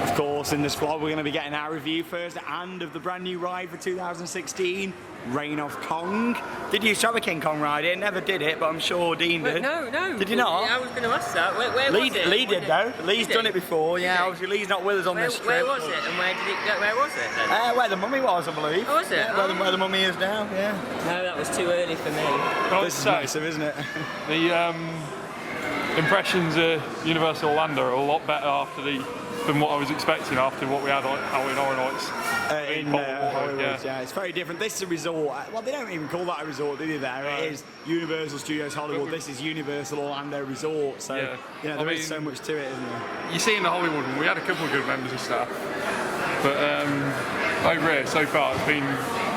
Of course, in this vlog, we're going to be getting our review first and of the brand new ride for 2016, Reign of Kong. Did you have a King Kong ride here? Never did it, but I'm sure Dean did. No. Did you not? Yeah, I was going to ask that. Where Lee, was it? Lee did though. Lee's done it before. Yeah, obviously Lee's not with us on this trip. Where was it and where did it go? Where was it then? Where the mummy was, I believe. Oh, was it? Yeah, where the mummy is now. Yeah. No, that was too early for me. This is massive, isn't it? The impressions of Universal Orlando are a lot better than what I was expecting after what we had out in Horror Nights. In Hollywood, yeah. yeah, it's very different. This is a resort. Well, they don't even call that a resort, do they? There it is Universal Studios Hollywood. This is Universal Orlando Resort. So Yeah. you know, there is so much to it, isn't there? You see in the Hollywood one, we had a couple of good members of staff, but over here so far,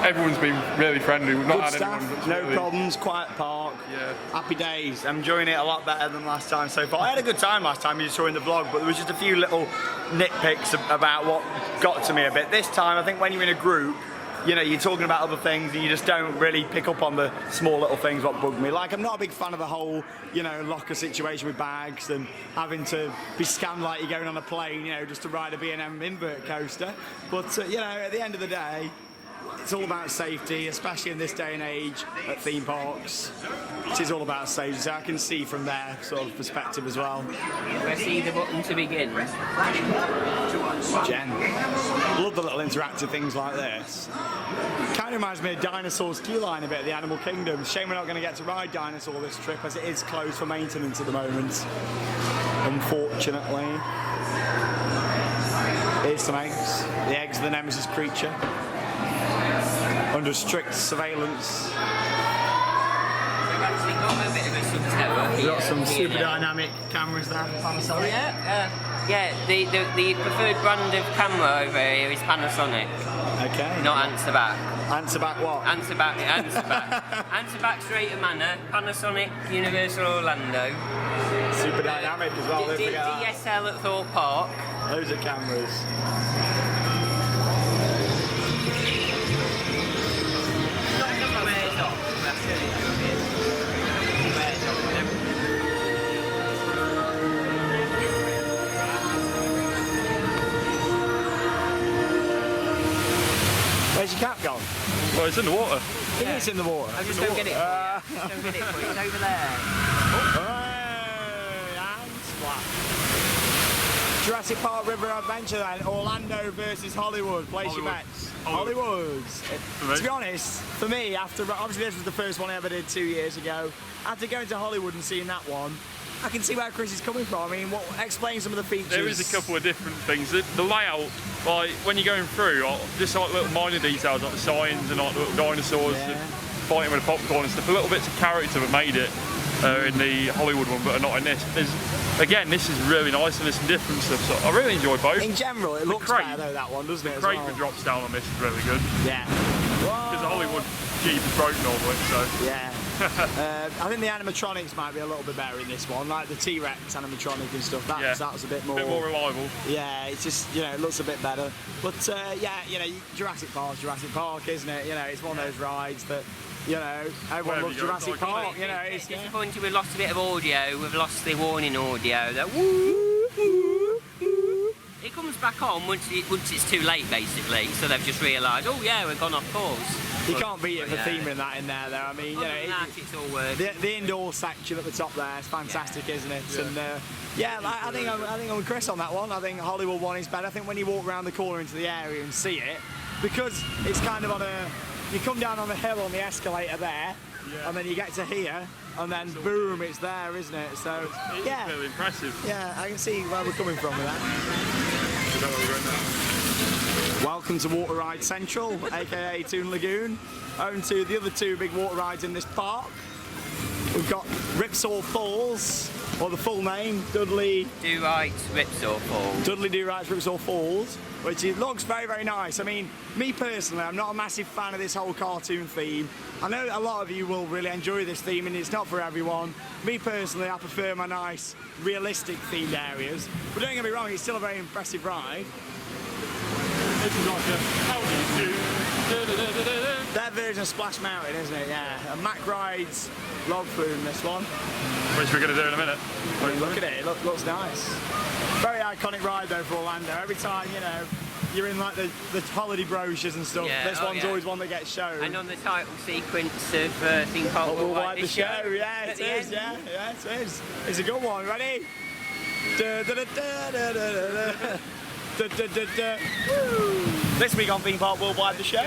everyone's been really friendly. We've not Good had staff, anyone that's no really, problems, quiet park. Yeah. Happy days. I'm enjoying it a lot better than last time so far. I had a good time last time, you saw in the vlog, but there was just a few little nitpicks about what got to me a bit. This time, I think when you're in a group, you know, you're talking about other things and you just don't really pick up on the small little things what bug me. Like, I'm not a big fan of the whole, you know, locker situation with bags and having to be scanned like you're going on a plane, you know, just to ride a B&M invert coaster. But, you know, at the end of the day, it's all about safety, especially in this day and age at theme parks. It is all about safety, so I can see from their sort of perspective as well. Press either button to begin. Jen, love the little interactive things like this. Kind of reminds me of Dinosaur's Queue Line a bit, the Animal Kingdom. Shame we're not going to get to ride Dinosaur this trip, as it is closed for maintenance at the moment, unfortunately. Here's some eggs. The eggs of the Nemesis creature. Under strict surveillance. We've actually got a bit of a sub-tower We've here. got some super dynamic cameras there. Panasonic. Yeah, the preferred brand of camera over here is Panasonic, Okay. not Answerback. Answer back what? Answerback. Answerback straight at Manor, Panasonic, Universal Orlando. Super dynamic as well, don't forget that. DSL at Thorpe Park. Loads of cameras. Where's your cap gone? well, it's in the water. It is in the water. I'll just go get it for you. Don't get it for you. It's over there. And splash. Jurassic Park River Adventure then, Orlando versus Hollywood. Place your bets. Hollywoods. To be honest, for me, after obviously this was the first one I ever did 2 years ago. After going to Hollywood and seeing that one, I can see where Chris is coming from. I mean, explain some of the features. There is a couple of different things. The layout, like when you're going through, just like little minor details, like the signs and like the little dinosaurs fighting with the popcorn and stuff. A little bits of character that made it in the Hollywood one, but are not in this. Again, this is really nice and there's some different stuff. So I really enjoy both. In general, it looks better though, that one, doesn't it? The crate that drops down on this is really good. Yeah. Because the Hollywood Jeep is broken normally, so. Yeah. I think the animatronics might be a little bit better in this one, like the T-Rex animatronic and stuff. That was a bit more reliable. Yeah, it's just, you know, it looks a bit better. But yeah, you know, Jurassic Park, isn't it? You know, it's one of those rides that, you know, everyone loves Jurassic Park. You know, it's disappointed we've lost a bit of audio. We've lost the warning audio. That it comes back on once it's too late, basically. So they've just realised, oh yeah, we've gone off course. You can't beat it for theming that in there, though. I mean, you know, it's all worth. The indoor section at the top there is fantastic, isn't it? Yeah. And I think I'm with Chris on that one. I think Hollywood one is better. I think when you walk around the corner into the area and see it, because it's kind of on you come down on the hill on the escalator there, and then you get to here, and then boom, it's there, isn't it? So it's really impressive. Yeah, I can see where we're coming from with that. Is that where we're going now? Welcome welcome to Water Ride Central, aka Toon Lagoon, home to the other two big water rides in this park. We've got Ripsaw Falls, or the full name, Dudley Do-Right's Ripsaw Falls. Dudley Do-Right's Ripsaw Falls, which it looks very, very nice. I mean, me personally, I'm not a massive fan of this whole cartoon theme. I know a lot of you will really enjoy this theme, and it's not for everyone. Me personally, I prefer my nice, realistic themed areas. But don't get me wrong, it's still a very impressive ride. This is like a how do you do? Their version of Splash Mountain, isn't it? Yeah. And Mack rides log flume, this one. Which we're going to do in a minute. I mean, look at it, it looks nice. Very iconic ride though for Orlando. Every time, you know, you're in like the holiday brochures and stuff, Yeah, this one's always one that gets shown. And on the title sequence of Theme Park We'll Worldwide wipe the this show, show. yeah, it is, yeah, it is. It's a good one, ready? Da, da, da, da, da, da, da. Da, da, da, da. Woo. This week on Theme Park Worldwide the show.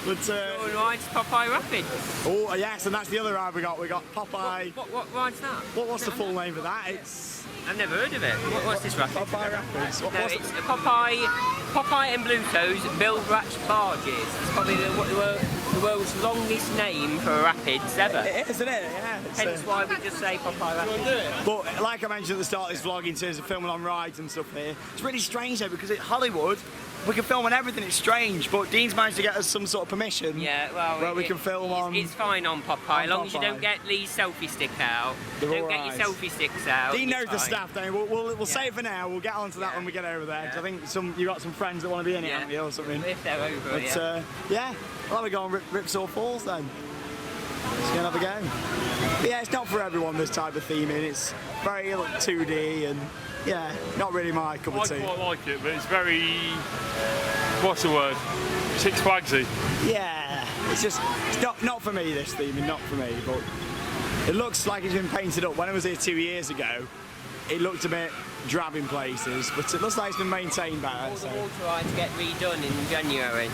But All rides Popeye Rapid. oh yes, and that's the other ride we got. We got Popeye. What ride's that? What's the full name for that? It's I've never heard of it. What's this rapid? Popeye Rapids. No, What's it's Popeye and Bluto's Bill Ratch Barges. It's probably the world's longest name for rapids ever. It is, isn't it? Yeah. Hence why we just say Popeye Rapid. But like I mentioned at the start of this vlog, in terms of filming on rides and stuff here, it's really strange though because at Hollywood we can film on everything. It's strange, but Dean's managed to get us some sort of permission. Yeah, well, where we can film on. It's fine on Popeye, as long as you Popeye. don't get Lee's selfie stick out. They're Don't all get right. your selfie sticks out. Dean it's knows the fine. staff, don't we? We'll save for now. We'll get onto that when we get over there. Because I think you got some friends that want to be in it, haven't you, or something? If they're over, But yeah. yeah, we'll have a go on Ripsaw Falls then. Let's go and have a go. But yeah, it's not for everyone, this type of theming. It's very 2D and yeah, not really my cup I of tea. quite like it, but it's very, what's the word? Six Flagsy. Yeah, it's not for me, this theming, not for me. But it looks like it's been painted up. When I was here 2 years ago, it looked a bit drab in places, but it looks like it's been maintained better. All So. the water rides get redone in January.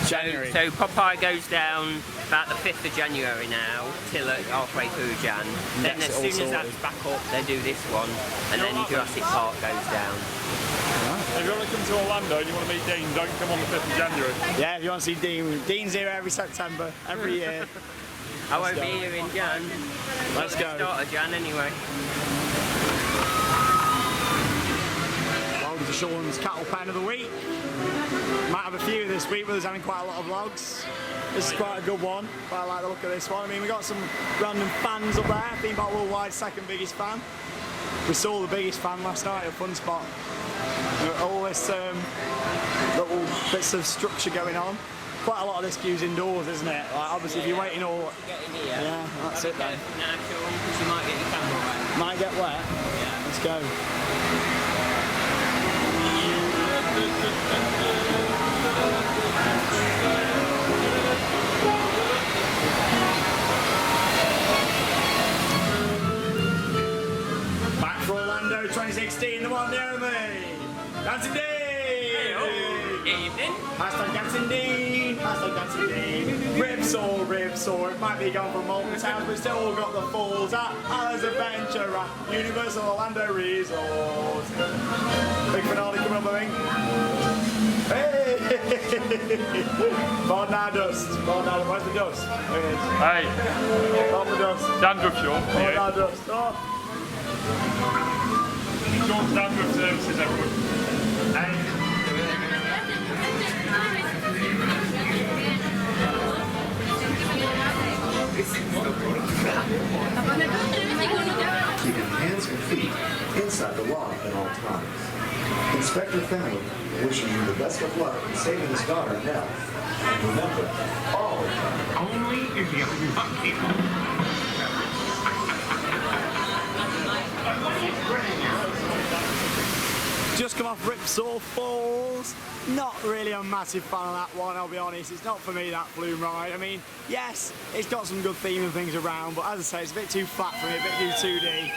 January. So Popeye goes down about the 5th of January now, till halfway through Jan. Then Gets as it all soon as sorted. that's back up, they do this one, and then Jurassic Park goes down. If you want to come to Orlando and you want to meet Dean, don't come on the 5th of January. Yeah, if you want to see Dean, Dean's here every September, every year. I won't go. be here in Jan. Let's Not go. the start of Jan anyway. Welcome to Sean's Cattle Pen of the Week. Might have a few this week, but there's having quite a lot of vlogs. This is quite a good one. Quite like the look of this one. I mean, we got some random fans up there. Theme Park Worldwide's second biggest fan. We saw the biggest fan last night at Fun Spot. All this little bits of structure going on. Quite a lot of this queue's indoors, isn't it? Like, obviously, if you're waiting all... Get in here. Yeah, that's it then. Now, Sean, because you might get your camera wet. Might get wet. Yeah. Let's go. Back for Orlando 2016, the one near me. Dancing Dean! Evening. Hashtag Dancing Dean! Hashtag Dancing Dean! Ripsaw. It might be gone from multiple towns, but still all got the falls at Alice Adventure at Universal Orlando Resort. Big finale coming up, I think. Hey! Born now dust. Where's the dust? There it is. Hey, Born the dust. dandruff, Sean. Born now dust. Oh. Sean's dandruff services, everyone. Hey. Keeping hands and feet inside the lawn at all times. Inspector Fenley wishing you the best of luck in saving his daughter, Nell. And remember, all Only if you're lucky. Just come off Ripsaw Falls. Not really a massive fan of that one, I'll be honest. It's not for me, that flume ride. I mean, yes, it's got some good theme and things around, but as I say, it's a bit too flat for me, a bit too 2D.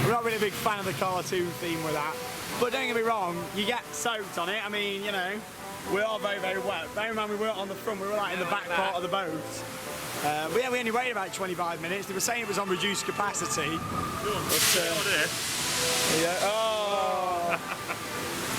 I'm not really a big fan of the cartoon theme with that. But don't get me wrong, you get soaked on it. I mean, you know, we are very, very wet. Bear in mind, we weren't on the front, we were like in the back part of the boat. But yeah, we only waited about 25 minutes. They were saying it was on reduced capacity. But, yeah. Oh.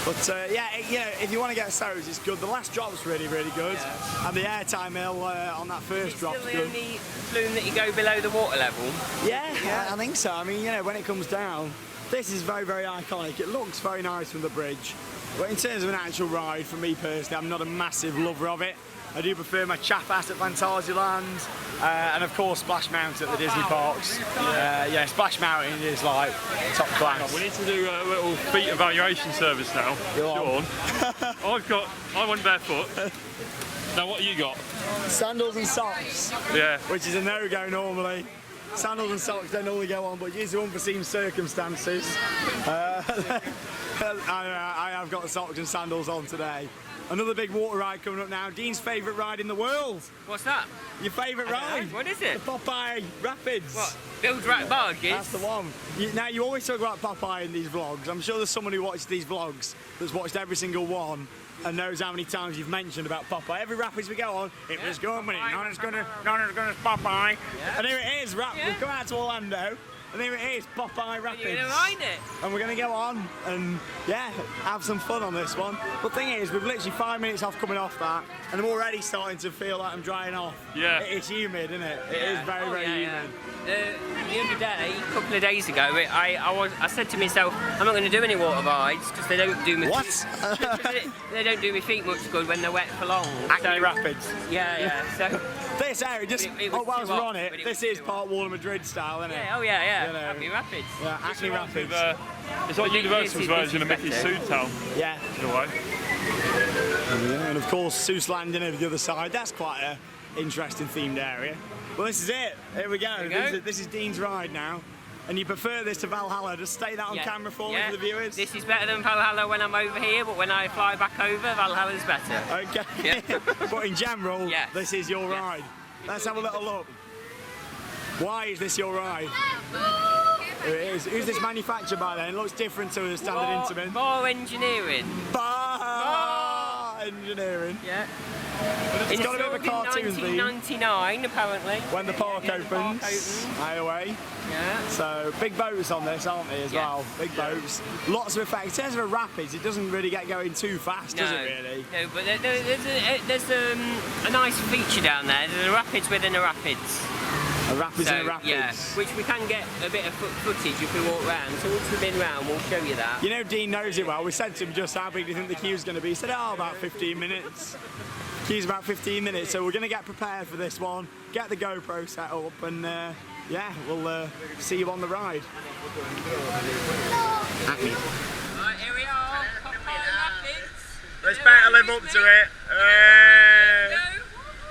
But yeah, you know, if you want to get soaked, it's good. The last drop's really good, and the airtime hill on that first drop's Still the good. only flume that you go below the water level. Yeah, I think so. I mean, you know, when it comes down, this is very iconic. It looks very nice from the bridge. But in terms of an actual ride, for me personally, I'm not a massive lover of it. I do prefer my Chapas at Phantasialand, and of course Splash Mountain at the Disney parks. Yeah, Splash Mountain is like top class. We need to do a little feet evaluation service now. Sean, I went barefoot. Now what have you got? Sandals and socks. Yeah. Which is a no-go normally. Sandals and socks don't normally go on, but due to unforeseen circumstances, I have got the socks and sandals on today. Another big water ride coming up now. Dean's favourite ride in the world. What's that? Your favourite ride? What is it? The Popeye Rapids. What? Build Rat Bargains? That's the one. Now, you always talk about Popeye in these vlogs. I'm sure there's someone who watches these vlogs that's watched every single one and knows how many times you've mentioned about Popeye. Every Rapids we go on, it was good, but not as good as Popeye. Yeah. And here it is, we've come out to Orlando. And here it is, Popeye Rapids. You're gonna ride it? And we're gonna go on and, yeah, have some fun on this one. But the thing is, we've literally 5 minutes off coming off that, and I'm already starting to feel like I'm drying off. Yeah. It's humid, isn't it? It is very humid. The other day, a couple of days ago, I said to myself, I'm not going to do any water rides because they don't do me. What? They don't do my feet much good when they're wet for long. Acne Rapids. Yeah. So this area, whilst we're on it, this is part Wall of Madrid style, isn't it? Yeah, yeah. You know. Acne Rapids. Yeah, Acne Rapids. It's like Universal's version of Mickey's Toontown. Yeah. In a way. Yeah, and of course, Seuss Landing over the other side. That's quite an interesting themed area. Well, this is it. Here we go. This is Dean's ride now. And you prefer this to Valhalla? Just stay that on camera for me for the viewers. This is better than Valhalla when I'm over here, but when I fly back over, Valhalla's better. Okay. Yeah. But in general, this is your ride. Let's have a little look. Why is this your ride? It is. Who's this manufactured by then? It looks different to the standard Intamin. More engineering. Engineering. Yeah. It's got a bit of a cartoon theme. 1999, apparently. When the park opens. Highway. Yeah. So big boats on this, aren't they, as well? Big boats. Lots of effects. In terms of a rapids, it doesn't really get going too fast, does it really? No, but there's a nice feature down there. There's a rapids within a rapids. A rapids and a rapids. Yeah, which we can get a bit of footage if we walk round. So once we've been round, we'll show you that. You know, Dean knows it well. We said to him just how big do you think the queue's going to be? He said, oh, about 15 minutes. Queue's about 15 minutes, so we're going to get prepared for this one, get the GoPro set up, and yeah, we'll see you on the ride. Acme. Right, here we are, Popeye Rapids. Let's better live up to it.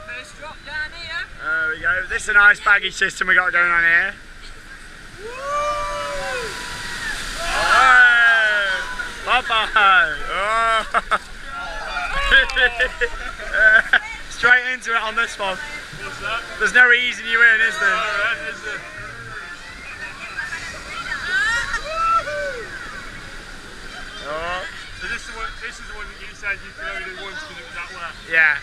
First drop down here. There we go. This is a nice baggage system we got going on here. Popeye! Oh. Straight into it on this one. What's that? There's no easing you in, is there? Oh. So this is the one that you said you could only do once because it was that wet? Yeah.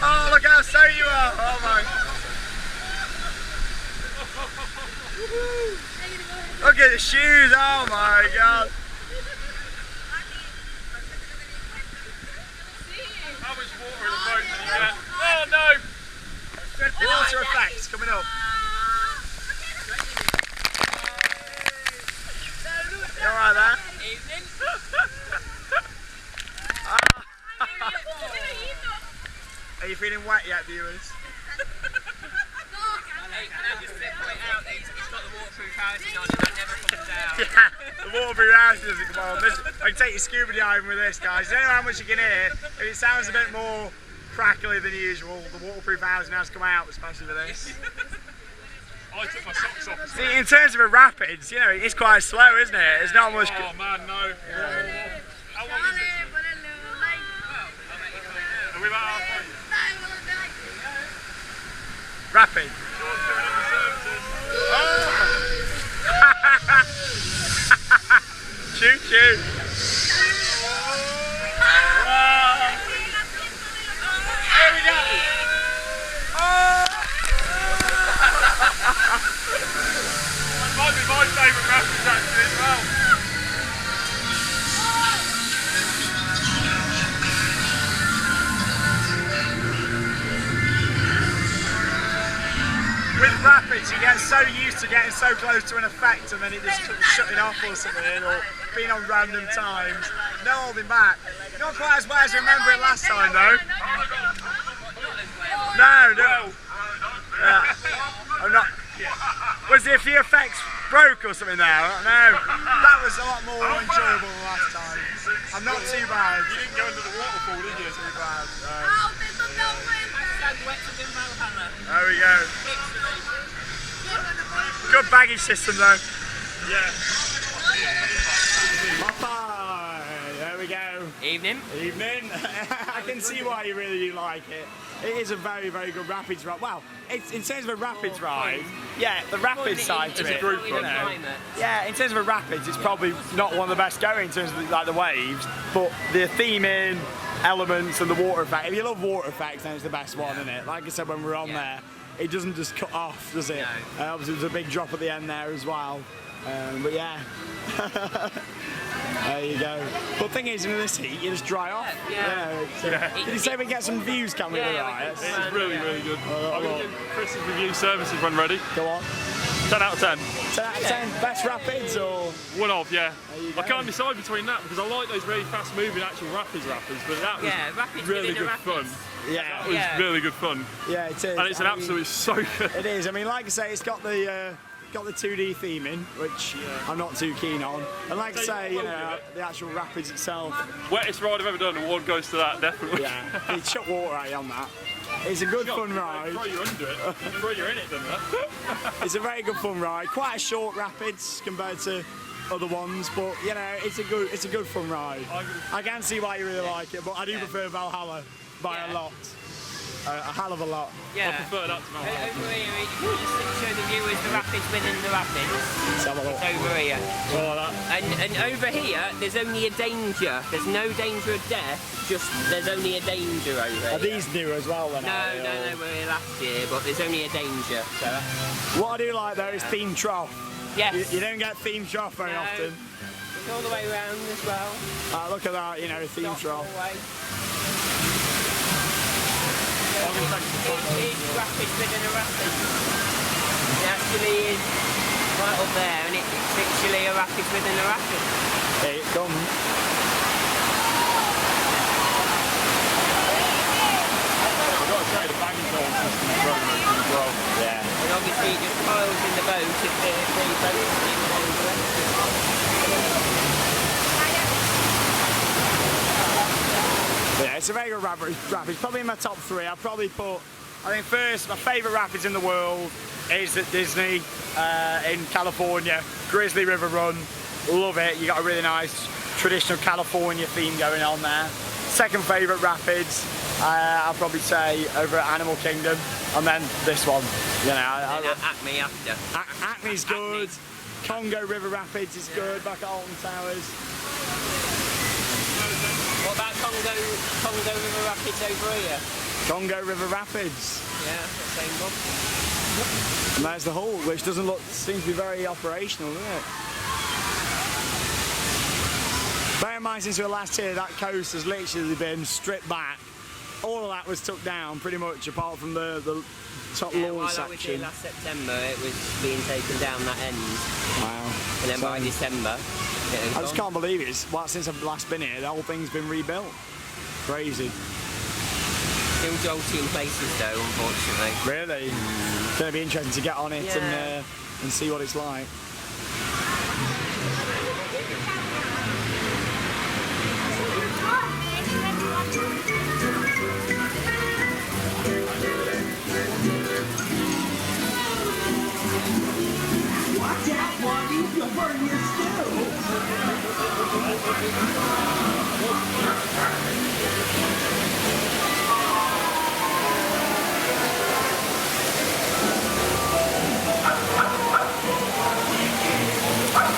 Oh, look how slow you are! Oh my! Look at the shoes! Oh my god! How much water in the boat did you get? Oh no! Water effects coming up. You alright there? Evening. Are you feeling wet yet, viewers? Hey, can I just point out that he's got the waterproof housing on and that never comes out. Yeah, the waterproof housing doesn't come on. I can take you scuba diving with this, guys. You know how much you can hear? If it sounds a bit more crackly than usual, the waterproof housing has come out, especially for this. I took my socks off. See, in terms of a rapids, you know, it's quite slow, isn't it? It's not much. Oh man, no. How long is it? Are we about halfway? Rapid. Choo choo. Here we go. Oh! rapids, you get so used to getting so close to an effect and then it just shutting off or something, or being on random times. No holding back. Not quite as bad as I remember it last time though. No. I'm not. Was there a few effects broke or something there? No. That was a lot more enjoyable than last time. I'm not too bad. You didn't go into the waterfall, did you? Too bad. There we go. Good baggage system though. Yeah. There we go. Evening. Evening. I can see why you really do like it. It is a very, very good rapids ride. Well, it's in terms of a rapids ride, yeah, the rapids side to it. Yeah, in terms of a rapids, it's probably not one of the best going in terms of like the waves, but the theming, elements, and the water effect. If you love water effects, then it's the best one, isn't it? Like I said when we were on there, it doesn't just cut off, does it? No. Obviously, there's a big drop at the end there as well. But yeah. There you go. But the thing is, in this heat, you just dry off. Did you say we get some views coming with it? It's really, really good. I'm going to give Chris's review services when ready. Go on. 10 out of 10. 10 out of 10. Best rapids or? One of, yeah. I can't decide between that because I like those really fast moving actual rapids, but that was really good fun. Yeah. That was really good fun. Yeah, it is. And it's an absolute so good. It is. I mean, like I say, it's got the 2D theming, which I'm not too keen on. And like I say, you know, the actual rapids itself. Wettest ride I've ever done, and one goes to that, definitely. Yeah, it chuck water at you on that. It's a good fun ride. Throw you under it. Throw you in it, doesn't it? It's a very good fun ride. Quite a short rapids compared to other ones, but you know, it's a good fun ride. I can see why you really like it, but I do prefer Valhalla by a lot. A hell of a lot. Yeah. I prefer that to Valhalla. Over here, you can just show the viewers the rapids within the rapids. Let's have a look. It's over here. Oh, that. And over here, there's only a danger. There's no danger of death, just there's only a danger over here. Are these new as well then? No, we were here last year, but there's only a danger. So. What I do like though is theme trough. Yes. You don't get theme trough very often. It's all the way around as well. Look at that, you know, theme trough. It's rapid within a rapid. It actually is right up there, and it's literally a rapid within a rapid. Here it comes. I've got to say, the bagging system is very, very good as well. Yeah. And obviously it just piles in the boat if the boat is Yeah, it's a very good rapid. It's probably in my top 3. I'll probably put, I think first, my favourite rapids in the world is at Disney in California, Grizzly River Run. Love it. You got a really nice traditional California theme going on there. Second favourite rapids, I'll probably say over at Animal Kingdom, and then this one. You know, Acme after. Acme's good. Congo River Rapids is good back at Alton Towers. What about Congo River Rapids over here? Congo River Rapids. Yeah, the same one. And there's the Hull, which doesn't look, seems to be very operational, doesn't it? Bear in mind, since we were last here, that coast has literally been stripped back. All of that was took down, pretty much, apart from the top lawn section. While I was here last September, it was being taken down that end. Wow. And then by December, I just can't believe it. Since I've last been here, the whole thing's been rebuilt. Crazy. Still jolty in places though, unfortunately. Really? It's going to be interesting to get on it and see what it's like. Watch out, Marty, you'll burn your stove.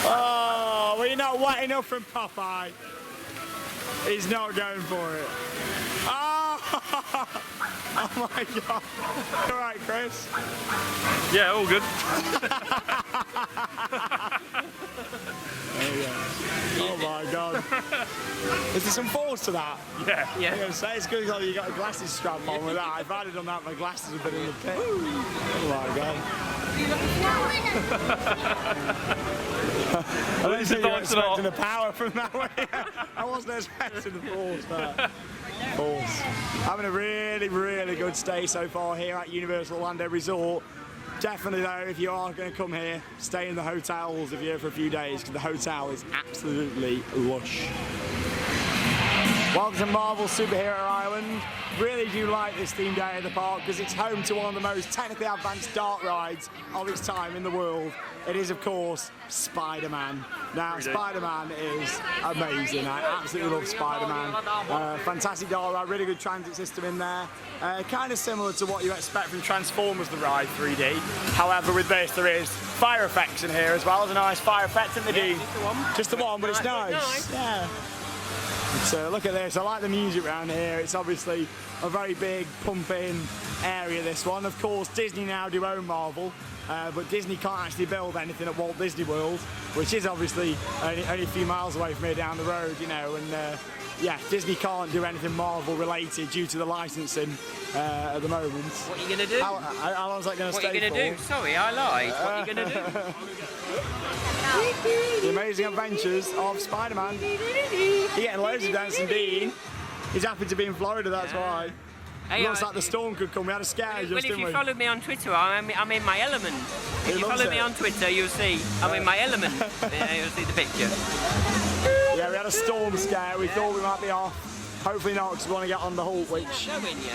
Oh, we're not wet enough from Popeye. He's not going for it. Oh, oh my God. All right, Chris. Yeah, all good. Oh my God. Is there some force to that? Yeah. I'm going to say it's good because you got a glasses strap on with that. If I'd have done that, my glasses would have been in the pit. Oh my God. I don't think you were expecting the power from that way. I wasn't expecting the force, but force. Having a really, really good stay so far here at Universal Orlando Resort. Definitely though, if you are going to come here, stay in the hotels if you're here for a few days, because the hotel is absolutely lush. Welcome to Marvel Superhero Island. Really do like this themed area of the park because it's home to one of the most technically advanced dark rides of its time in the world. It is, of course, Spider-Man. Now, Spider-Man is amazing. I absolutely love Spider-Man. Fantastic dark ride, really good transit system in there. Kind of similar to what you expect from Transformers the Ride 3D. However, with this, there is fire effects in here as well. There's a nice fire effect in the D. Just the one, but it's nice. Yeah. So look at this, I like the music around here. It's obviously a very big pumping area, this one. Of course, Disney now do own Marvel, but Disney can't actually build anything at Walt Disney World, which is obviously only a few miles away from here down the road, you know, and yeah, Disney can't do anything Marvel related due to the licensing at the moment. What are you going to do? How long is that going to stay for? What are you going to do? Sorry, I lied. What are you going to do? The Amazing Adventures of Spider-Man. You're getting loads of dancing Dean. He's happy to be in Florida, that's why. Hey, looks like the storm could come. We had a scare just, well, didn't we? if you follow me on Twitter, I'm in my element. If you follow me on Twitter, you'll see I'm in my element. Yeah, you'll see the picture. Yeah, we had a storm scare. We thought we might be off. Hopefully not, because we want to get on the Hulk, which...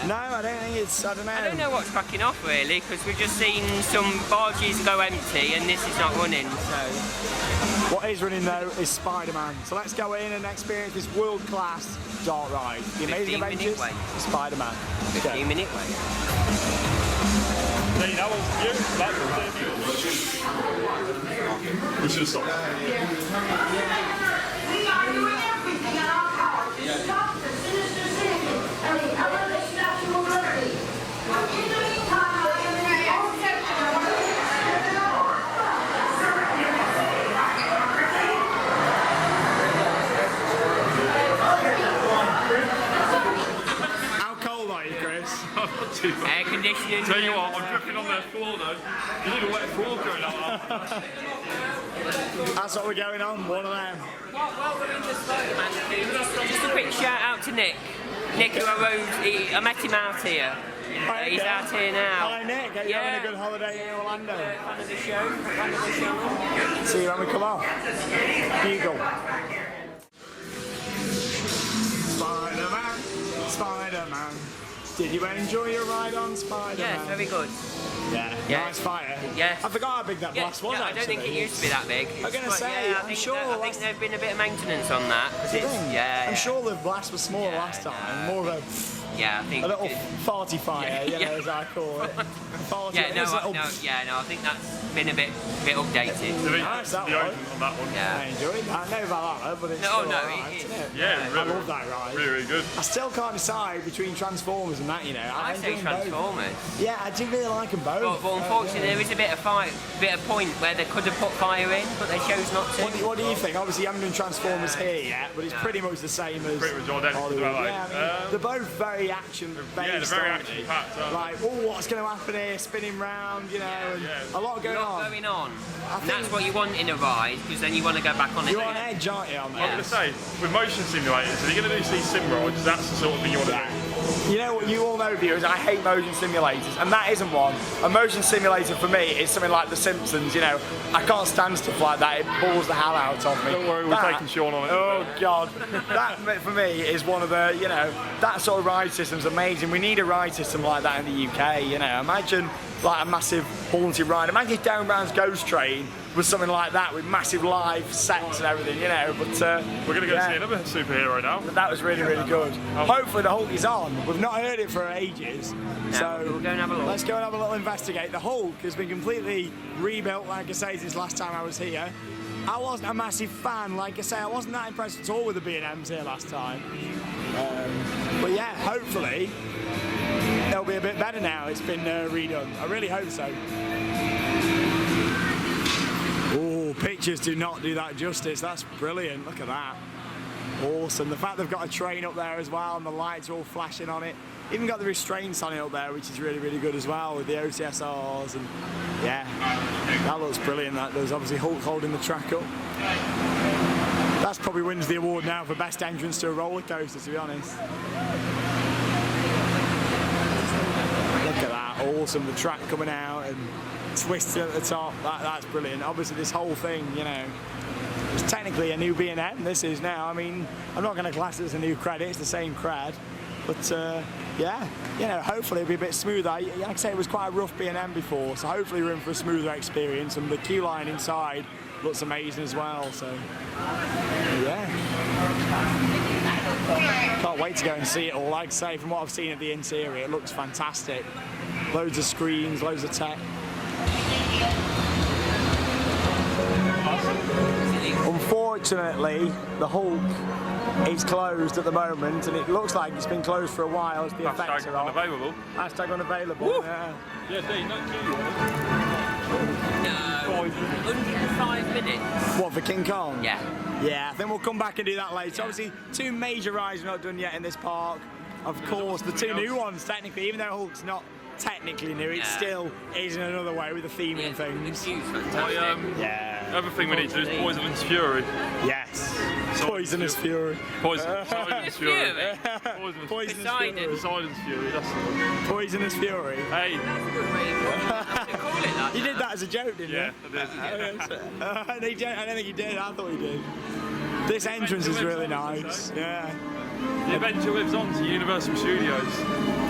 No, I don't think it's... I don't know. I don't know what's cracking off, really, because we've just seen some barges go empty, and this is not running, so... What is running, though, is Spider-Man. So let's go in and experience this world-class dark ride. The Amazing Adventures of Spider-Man. 15-minute wait. Hey, that one's you. We should have stopped. Air conditioning. Tell you what, I'm dripping on the floor though. You need a wet floor going on. That's what we're going on, one of them. While we're in the Spider-Man, just a quick shout out to Nick. Nick, who I met him out here. He's out here now. Hi Nick, are you having a good holiday in Orlando? Fan of the show. Fan of the show. See you when we come off. Bugle. Spider-Man, Spider-Man. Did you enjoy your ride on Spider-Man? Yes, very good. Yeah, nice fire. Yeah. I forgot how big that blast was, I don't think it used to be that big. I'm going to say, I think there's been a bit of maintenance on that. I'm sure the blast was smaller last time, more of a... Yeah, I think... A little farty fire, you know, as I call it. I think that's been a bit updated. Nice, that one. On that one. Yeah. I enjoyed that. I know about that, but it's still alright, isn't it? Yeah, really, I love that ride. Really, really good. I still can't decide between Transformers and that, you know. I say Transformers. Both. Yeah, I do really like them both. But unfortunately, there is a bit of point where they could have put fire in, but they chose not to. What do you think? Obviously, you haven't done Transformers here yet, but it's pretty much the same as pretty much identical as well. Yeah, I mean, they're both very action-based. Yeah, they're very action-packed. Like, oh, what's going to happen here? Spinning round, you know, and a lot going on. And that's what you want in a ride, because then you want to go back on it. You're on edge, aren't you, on there? I was going to say, with motion simulators, if you're going to do these sim rides, that's the sort of thing you want to do. You know what, you all know, viewers, I hate motion simulators, and that isn't one. A motion simulator for me is something like The Simpsons, you know. I can't stand stuff like that, it bores the hell out of me. Don't worry, we're taking Sean on it. Oh, God. That, for me, is one of the, you know, that sort of ride system's amazing. We need a ride system like that in the UK, you know. Imagine, like, a massive haunted ride. Imagine if Darren Brown's Ghost Train was something like that with massive live sets and everything, you know. But we're going to go see another superhero now. But that was really, really good. Hopefully the Hulk is on. We've not heard it for ages. So we'll go and have a look. Let's go and have a little investigate. The Hulk has been completely rebuilt, like I say, since last time I was here. I wasn't a massive fan, like I say, I wasn't that impressed at all with the B&Ms here last time. But yeah, hopefully it'll be a bit better now. It's been redone. I really hope so. Oh, pictures do not do that justice. That's brilliant. Look at that. Awesome. The fact they've got a train up there as well and the lights are all flashing on it. Even got the restraints on it up there, which is really, really good as well with the OTSRs. And yeah, that looks brilliant. That there's obviously Hulk holding the track up. That's probably wins the award now for best entrance to a roller coaster, to be honest. Look at that, awesome. The track coming out and twisting at the top. That's brilliant. Obviously, this whole thing, you know, it's technically a new B&M. This is now. I mean, I'm not going to class it as a new cred. It's the same cred. But yeah, you know, hopefully it'll be a bit smoother. Like I say, it was quite a rough B&M before, so hopefully we're in for a smoother experience. And the queue line inside looks amazing as well. So yeah, can't wait to go and see it all. Like I say, from what I've seen of the interior, it looks fantastic. Loads of screens, loads of tech. Unfortunately, the Hulk is closed at the moment, and it looks like it's been closed for a while as the effects are on. Unavailable. Hashtag unavailable. Yeah. Yeah, Dean, not queue. No. 5 minutes. What, for King Kong? Yeah. Yeah, I think we'll come back and do that later. Obviously, 2 major rides are not done yet in this park. Of course, the 2 new ones, technically, even though Hulk's not technically new, it still is in another way with the theming and things. The queue's fantastic. Yeah. Other thing we need to do is Poisonous Fury. Yes. Poisonous Fury. Poisonous Fury. Poisonous Fury. Poisonous Fury, that's the one. Poisonous Fury. Hey. That's a good way to call it that. You did that as a joke, didn't Yeah, you? I did. I don't think you did. I thought you did. This entrance is really nice. Yeah. The adventure lives on to Universal Studios.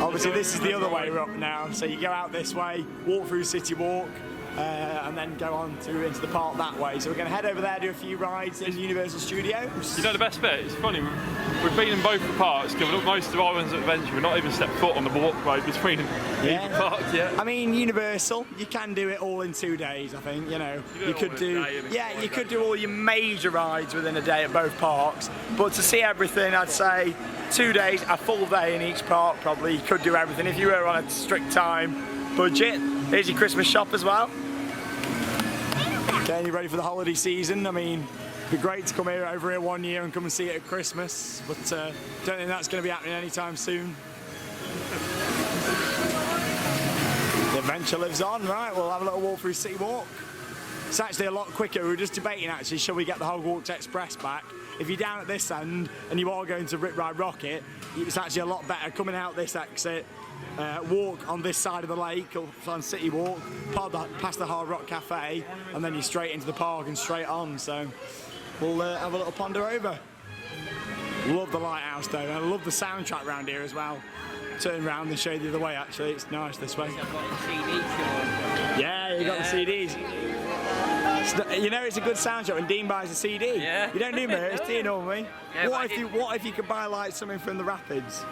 Obviously, this is the other way up now. So you go out this way, walk through City Walk, and then go on into the park that way. So we're going to head over there, do a few rides in Universal Studios. You know the best bit? It's funny, we've been in both the parks, given up most of Islands of Adventure, we've not even stepped foot on the walkway between either park yet. I mean, Universal, you can do it all in 2 days, I think, you know. You could do, you could do all your major rides within a day at both parks, but to see everything, I'd say 2 days, a full day in each park probably, you could do everything if you were on a strict time budget. Here's your Christmas shop as well. Okay, you ready for the holiday season? I mean, it'd be great to come over here 1 year and come and see it at Christmas, but don't think that's going to be happening anytime soon. The adventure lives on, right? We'll have a little walk through City Walk. It's actually a lot quicker. We were just debating actually, shall we get the Hogwarts Express back? If you're down at this end and you are going to Rip Ride Rocket, it's actually a lot better coming out this exit. Walk on this side of the lake, on City Walk, past the Hard Rock Cafe, and then you're straight into the park and straight on. So we'll have a little ponder over. Love the lighthouse though, and I love the soundtrack around here as well. Turn around and show you the other way actually, it's nice this way. Yeah, you got the CDs. You know it's a good soundtrack when Dean buys a CD. Yeah. You don't do merch, do you normally? Yeah, what if you could buy like something from the Rapids?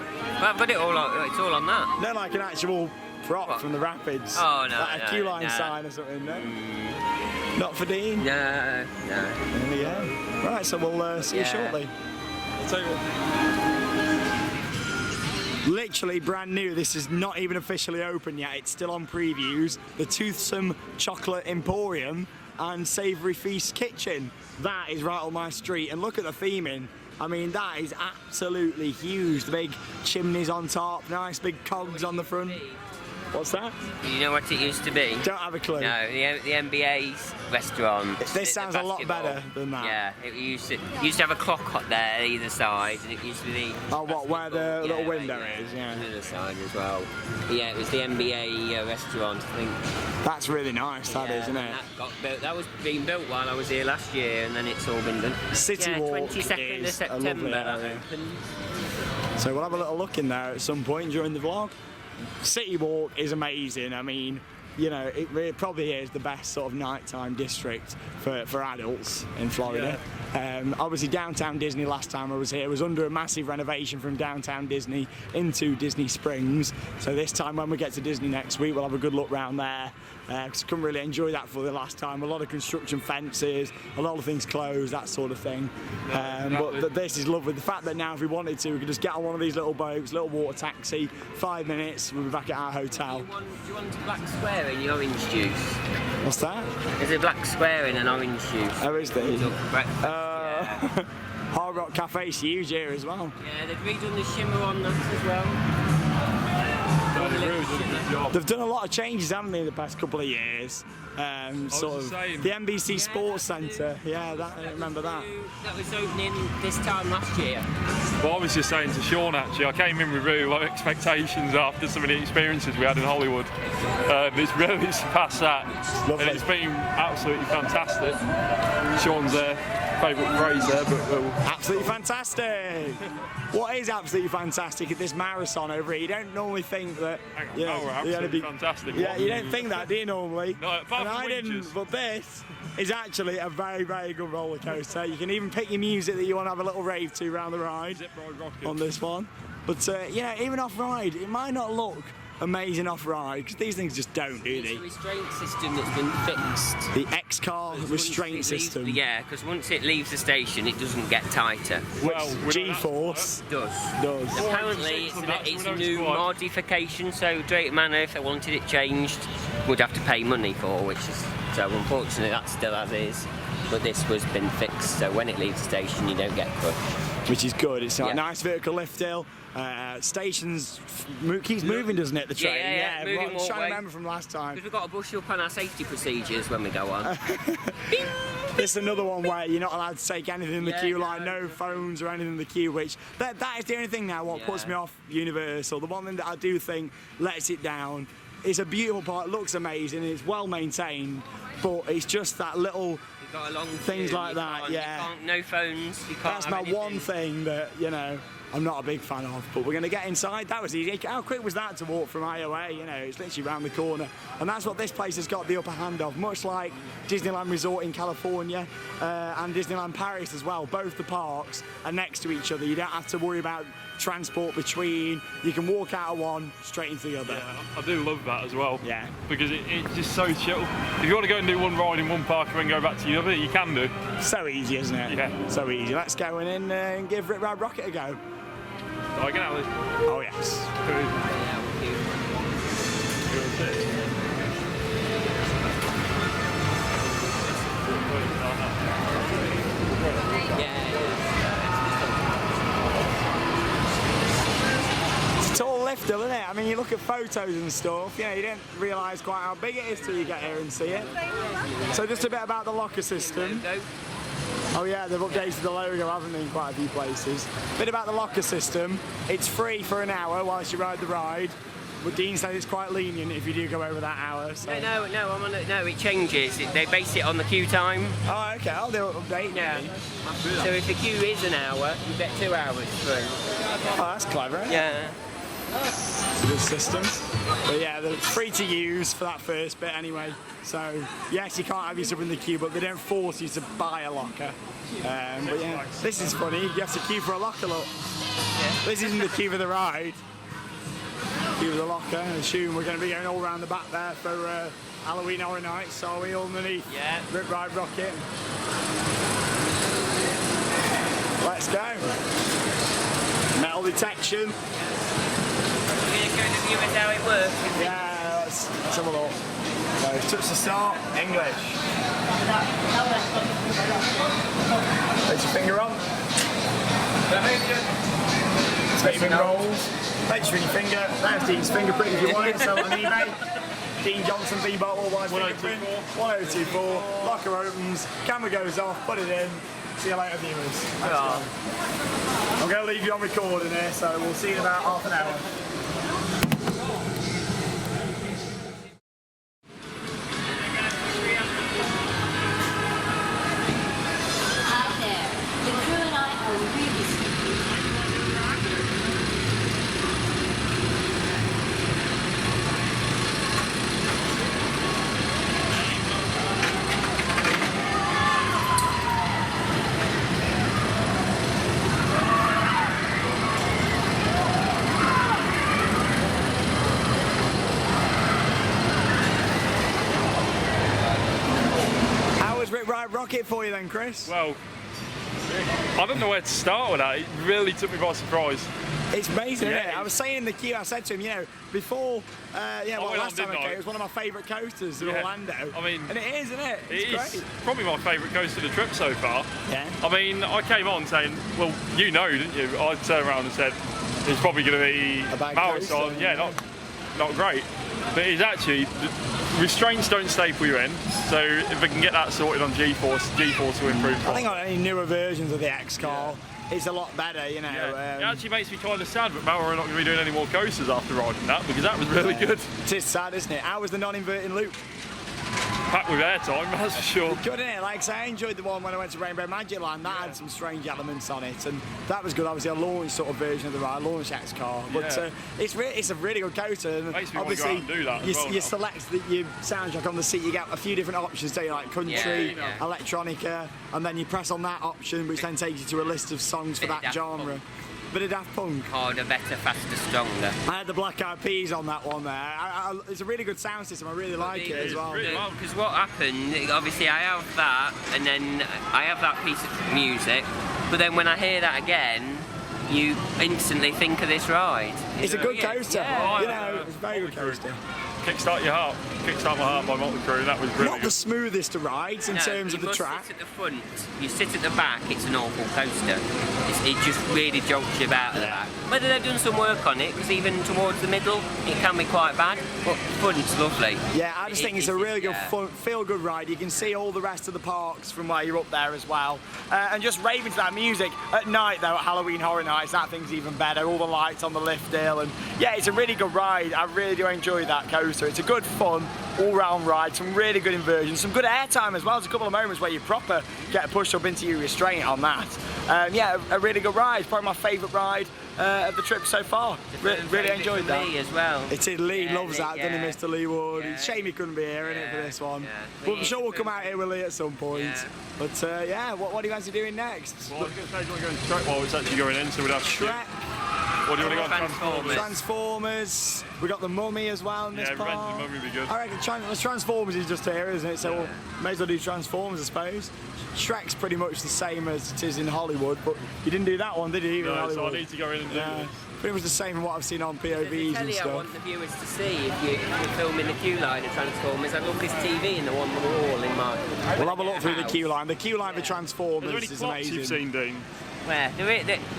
Well, but it's all on that. No, like an actual prop from the Rapids. Oh no, like a queue line sign or something. No. Not for Dean. No. Yeah. Right, so we'll see you shortly. I'll tell you what. Literally brand new. This is not even officially open yet. It's still on previews. The Toothsome Chocolate Emporium and Savoury Feast Kitchen. That is right on my street. And look at the theming. I mean, that is absolutely huge. The big chimneys on top, nice big cogs on the front. What's that? You know what it used to be? Don't have a clue. No, the NBA's restaurant. This sounds a lot better than that. Yeah, it used to have a clock up there either side, and it used to be. Oh, what? Where the little window is? Yeah. The other side as well. Yeah, it was the NBA restaurant, I think. That's really nice. That is, isn't it? That was being built while I was here last year, and then it's all been done. City Walk 22nd of September. So we'll have a little look in there at some point during the vlog. City Walk is amazing. I mean, you know, it probably is the best sort of nighttime district for adults in Florida. Obviously, Downtown Disney last time I was here was under a massive renovation from Downtown Disney into Disney Springs. So this time when we get to Disney next week, we'll have a good look round there. Because I couldn't really enjoy that for the last time. A lot of construction fences, a lot of things closed, that sort of thing. But this is lovely. The fact that now if we wanted to, we could just get on one of these little boats, little water taxi, 5 minutes, we'll be back at our hotel. Do you want a black square in your orange juice? What's that? There's a black square in an orange juice. Oh, is there? Hard Rock Cafe's huge here as well. Yeah, they've redone the shimmer on that as well. They've really done a good job. They've done a lot of changes, haven't they, in the past couple of years? Sort of saying. the NBC Sports Centre. Yeah, I remember that. That was opening this time last year. Well, I was just saying to Sean actually, I came in with really low expectations after some of the experiences we had in Hollywood. It's really surpassed that, Lovely. and it's been absolutely fantastic. Sean's favourite phrase there, but Absolutely fantastic! What is absolutely fantastic at this marathon over here? You don't normally think that. hang on, You know, we're you're gonna absolutely be, fantastic. Yeah, you don't think that, do you normally? No, apart and from I didn't. winches. But this is actually a very, very good roller coaster. You can even pick your music that you want to have a little rave to around the ride Zip Ride Rocket. on this one. But even off ride, it might not look amazing off ride because these things just don't, do It's they? a restraint system that's been fixed. The X-Car Once restraint it leaves- system. Yeah, because once it leaves the station, it doesn't get tighter. Well, we don't G-force Does. does. Apparently, Well, that's it's what a we know new it's like. modification, so Drayton Manor, if they wanted it changed, would have to pay money for, which is so unfortunately that's still as is. But this was been fixed, so when it leaves the station, you don't get crushed. Which is good. It's a Yeah. nice vertical lift hill. Stations keeps moving, doesn't it? The train. Yeah, moving right, more trying to way. remember from last time. Because we've got to brush up on our safety procedures when we go on. This is another one where you're not allowed to take anything in the Yeah, queue, no, like no phones or anything in the queue. Which that is the only thing now. What puts Yeah. me off Universal. The one thing that I do think lets it down. It's a beautiful part. It looks amazing. It's well maintained, but it's just that little. You've got a long Things queue, like you that, can't- yeah. You can't, no phones. You can't That's have my anything. one thing that I'm not a big fan of. But we're going to get inside. That was easy. How quick was that to walk from IOA? It's literally round the corner, and that's what this place has got the upper hand of. Much like Disneyland Resort in California and Disneyland Paris as well. Both the parks are next to each other. You don't have to worry about transport between. You can walk out of one straight into the other. Yeah, I do love that as well. Yeah. Because it's just so chill. If you want to go and do one ride in one park and then go back to the other, you can do. So easy, isn't it? Yeah. So easy. Let's go in and give Rip Ride Rocket a go. I can have this. Oh yes. It's a tall lift, isn't it? I mean, you look at photos and stuff, you don't realise quite how big it is till you get here and see it. So just a bit about the locker system. Oh yeah, they've updated the logo, haven't they, in quite a few places. Bit about the locker system. It's free for an hour whilst you ride the ride. But Dean said it's quite lenient if you do go over that hour. So. No, it changes. They base it on the queue time. Oh, okay. Oh, they'll update. Yeah. So if the queue is an hour, you get 2 hours free. Oh, that's clever. Yeah. It's a good system. But yeah, they're free to use for that first bit anyway. So yes, you can't have your stuff in the queue, but they don't force you to buy a locker. But yeah, this is funny. You have to queue for a locker. Look, this isn't the queue for the ride. Queue for the locker. I assume we're going to be going all around the back there for Halloween Horror Nights. So are we all underneath? Yeah. Rip Ride Rocket. Let's go. Metal detection. We're going to go to view it how it works. Yeah, let's have a look. So, touch the start, English. Place your finger on. Spin rolls. Place your finger. There's Dean's fingerprint if you want it. Sell it on eBay. Dean Johnson V-Bolt all-wise fingerprint. 1024. Locker opens. Camera goes off. Put it in. See you later, viewers. I'm going to leave you on recording here, so we'll see you in about half an hour. Hi there. The crew and I are really sleepy. How was Rip Ride Rocket for you then, Chris? Well, I don't know where to start with that. It really took me by surprise. It's amazing, Yeah, isn't it? I was saying in the queue, I said to him, you know, before, last time I came, it was one of my favourite coasters in Orlando. I mean, and it is, isn't it? It's It is great. probably my favourite coaster of the trip so far. Yeah. I mean, I came on saying, well, you know, didn't you? I turned around and said, it's probably going to be A bad marathon. coaster, Yeah, not great. But it's actually, the restraints don't staple you in, so if we can get that sorted on G-Force will improve. I think on any newer versions of the X-Car, it's a lot better, you know. Yeah. It actually makes me kind of sad that Mara are not going to be doing any more coasters after riding that, because that was really good. It is sad, isn't it? How was the non-inverting loop? Packed with airtime, that's for sure. Good, isn't it? Like I say, I enjoyed the one when I went to Rainbow Magic Land. That had some strange elements on it, and that was good. Obviously, a launch sort of version of the ride, launch X-Car. But it's a really good coaster. And Makes me want to go out and do that as well you now. select your soundtrack on the seat. You get a few different options, don't you? Like country, electronica, and then you press on that option, which then takes you to a list of songs for Bit of that Daft genre. Punk. Bit of Daft Punk. Harder, better, faster, stronger. I had the Black Eyed Peas on that one there. It's a really good sound system. I really like it as well. really well. Because what happened, obviously I have that, and then I have that piece of music, but then when I hear that again, you instantly think of this ride. It's a good coaster. Yeah. You know, it's a very good coaster. Kickstart Your Heart. Kickstart My Heart by Motley Crue, that was brilliant. Not the smoothest of rides in No, terms of you the must track. sit at the front. You sit at the back, it's an awful coaster. It just really jolts you about at the back. Whether they've done some work on it, because even towards the middle, it can be quite bad, but the front's lovely. Yeah, I just think it's a really good, fun, feel-good ride. You can see all the rest of the parks from where you're up there as well. And just raving to that music. At night, though, at Halloween Horror Nights, that thing's even better. All the lights on the lift hill. And yeah, it's a really good ride. I really do enjoy that coaster. It's a good, fun, all-round ride. Some really good inversions. Some good airtime as well. There's a couple of moments where you proper get pushed up into your restraint on that. Yeah, a really good ride. It's probably my favourite ride of the trip so far. Really enjoyed that. Lee as well. It is. Lee loves Lee, that, doesn't he, Mr. Lee Wood? Yeah. It's a shame he couldn't be here, isn't it, for this one? yeah. But I'm Lee- sure we'll come out here with Lee at some point. Yeah. But yeah, what do you guys are doing next? Well, I was going to say, do you want to go into Trek while it's actually going in, so we'd have to... Trek, What do you want to go on Transformers. Transformers. We got the Mummy as well in this Yeah, Revenge of part. the Mummy would be good. I reckon Transformers is just here, isn't it? So we'll may as well do Transformers, I suppose. Shrek's pretty much the same as it is in Hollywood, but you didn't do that one, did you? In No, so I Hollywood? need to go in and do Yeah, this. pretty much the same as what I've seen on There's a POVs telly and I stuff. want the viewers to see if you're filming the queue line of Transformers. I love this TV in the one on the wall in my... We'll have a look through the house. queue line. The queue line for Are there Transformers any is clocks amazing. you've seen, Dean? Where?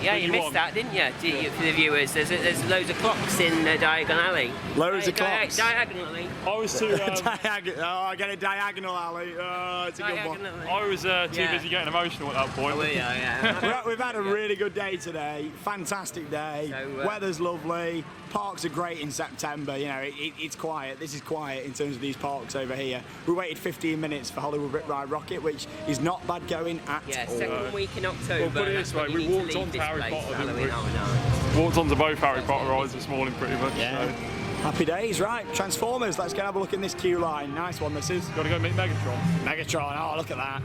Yeah, you you missed want? that, didn't you? For the viewers, there's loads of clocks in Diagon Alley. Loads of clocks. Diagonally. I was too... Oh, I get a diagonal alley. Oh, it's a good one. Diagonally. I was too Yeah. busy getting emotional at that point. Oh, yeah. We've had a really good day today. Fantastic day. So, Weather's lovely. Parks are great in September. You know, it's quiet. This is quiet in terms of these parks over here. We waited 15 minutes for Hollywood Rip Ride Rocket, which is not bad going at Yeah, all. second week in October. Well, put it this that's when way, you we need to walked leave onto this Harry place Potter, for didn't Halloween we? Horror Nights. Walked onto both Harry Potter rides this morning, pretty much. Yeah. So. Happy days, right? Transformers. Let's go and have a look in this queue line. Nice one, this is. Got to go meet Megatron. Megatron. Oh, look at that.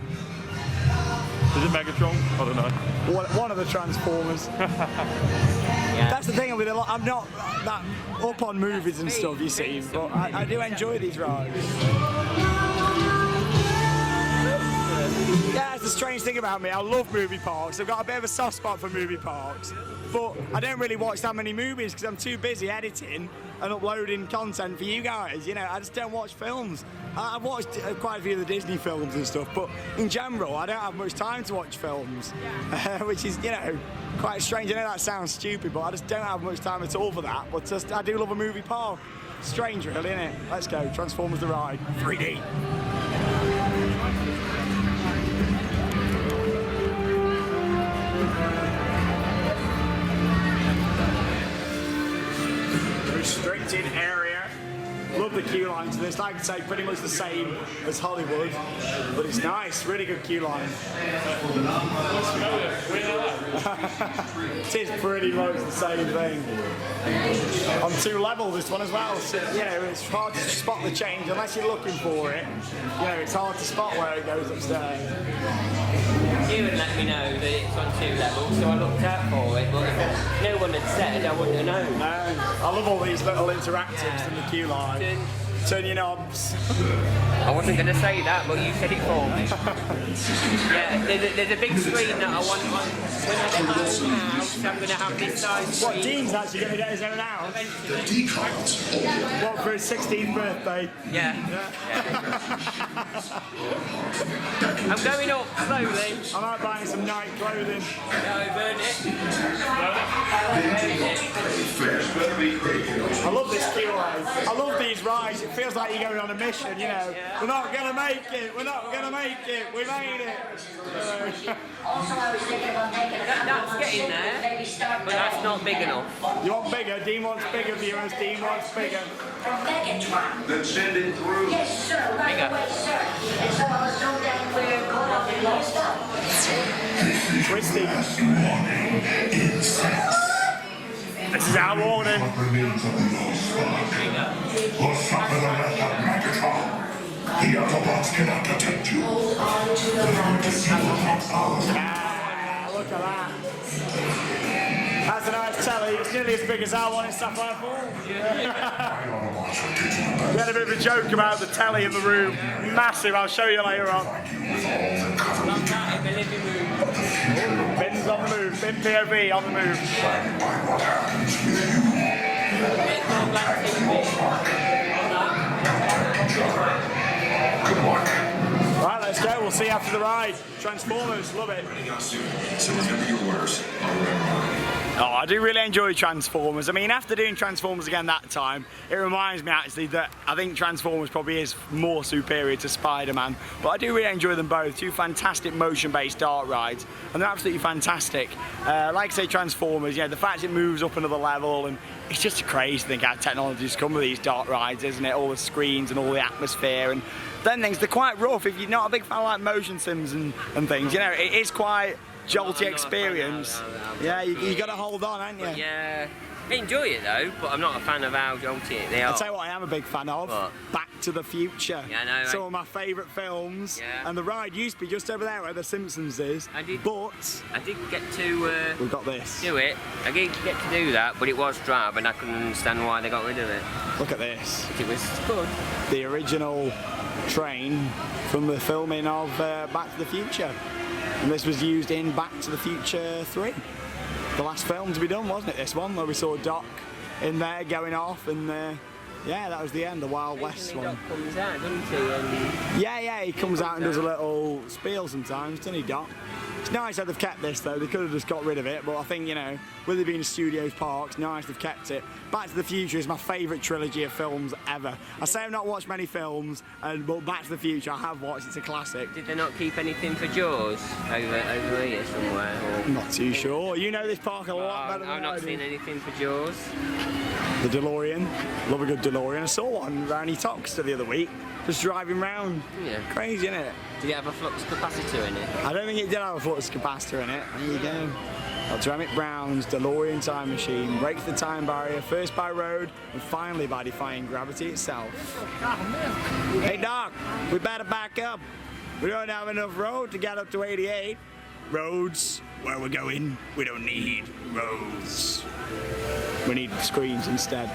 Is it Megatron? I don't know. One of the Transformers. That's the thing with a lot. I'm not that up on movies and stuff, you see, but I do enjoy these rides. Yeah, it's the strange thing about me. I love movie parks. I've got a bit of a soft spot for movie parks, but I don't really watch that many movies because I'm too busy editing and uploading content for you guys. You know, I just don't watch films. I've watched quite a few of the Disney films and stuff, but in general, I don't have much time to watch films, which is, you know, quite strange. I know that sounds stupid, but I just don't have much time at all for that. But just, I do love a movie park. Strange, really, isn't it? Let's go. Transformers the Ride, 3D. Restricted area. Love the queue line to this. Like I say, pretty much the same as Hollywood, but it's nice. Really good queue line. It is pretty much the same thing. On 2 levels, this one as well. So, you know, it's hard to spot the change unless you're looking for it. You know, it's hard to spot where it goes upstairs. You had let me know that it's on 2 levels, so I looked out for it, but if no one had said, I wouldn't have known. I love all these little interactives in the queue line. turn your knobs. I wasn't going to say that, but you said it for me. Yeah, there's a big screen that I want on. When I get my own house, I'm going to have this size screen. What, Dean's actually going to get his own house? What, for his 16th birthday? Yeah. I'm going up slowly. I might buy him some night clothing. No, burn it. I love this queue line. I love these rides. It feels like you're going on a mission, you know. Yeah. We're not going to make it. We're not going to make it. We made it. That's getting there, but that's not big enough. You want bigger? Dean wants bigger, viewers. Dean wants bigger. Then send it through. Yes, sir. Right Bigger. away, sir. And so I was told that we're going up and lost up. Twisty. This is our warning. The Autobots cannot protect you. Ah, look at that. That's a nice telly. It's nearly as big as our one in Sapphire Falls. We had a bit of a joke about the telly in the room. Massive. I'll show you later on. Bin's on the move. Bin POV on the move. Right, let's go. We'll see you after the ride. Transformers, love it. Someone's gonna be your orders. Oh, I do really enjoy Transformers. I mean, after doing Transformers again that time, it reminds me actually that I think Transformers probably is more superior to Spider-Man. But I do really enjoy them both. Two fantastic motion-based dark rides, and they're absolutely fantastic. Like I say, Transformers, you know, the fact it moves up another level, and it's just crazy to think how technology's come with these dark rides, isn't it? All the screens and all the atmosphere, and then things, they're quite rough. If you're not a big fan of like motion sims and things, you know, it is quite jolty experience. Yeah, you got to hold on, haven't you? But yeah, I enjoy it though, but I'm not a fan of how jolty they are. I'll tell you what I am a big fan of. What? Back to the Future. Yeah, I know, Some right? of my favourite films. Yeah. And the ride used to be just over there where The Simpsons is. I did get to we've got this. do it. I did get to do that, but it was drab and I couldn't understand why they got rid of it. Look at this. It was good. The original train from the filming of Back to the Future. And this was used in Back to the Future 3. The last film to be done, wasn't it, this one? Where we saw Doc in there going off, and yeah, that was the end, the Wild West one. Doc comes out, doesn't he? And Yeah, he comes out and does a little spiel sometimes, doesn't he, Doc? It's nice that they've kept this though. They could have just got rid of it, but I think, you know, with it being Studios Parks, nice they've kept it. Back to the Future is my favourite trilogy of films ever. I say I've not watched many films, but Back to the Future I have watched. It's a classic. did they not keep anything for Jaws over here somewhere? Or? I'm not too sure. You know this park a lot better than I've I not do. seen anything for Jaws. The DeLorean. Love a good DeLorean. I saw one around Toxter the other week, just driving round. Yeah. Crazy, isn't it? Did it have a flux capacitor in it? I don't think it did have a flux capacitor in it. There you go. Dr. Emmett Brown's DeLorean time machine breaks the time barrier, first by road and finally by defying gravity itself. Hey Doc, we better back up. We don't have enough road to get up to 88. Roads, where we're going, we don't need roads. We need screens instead.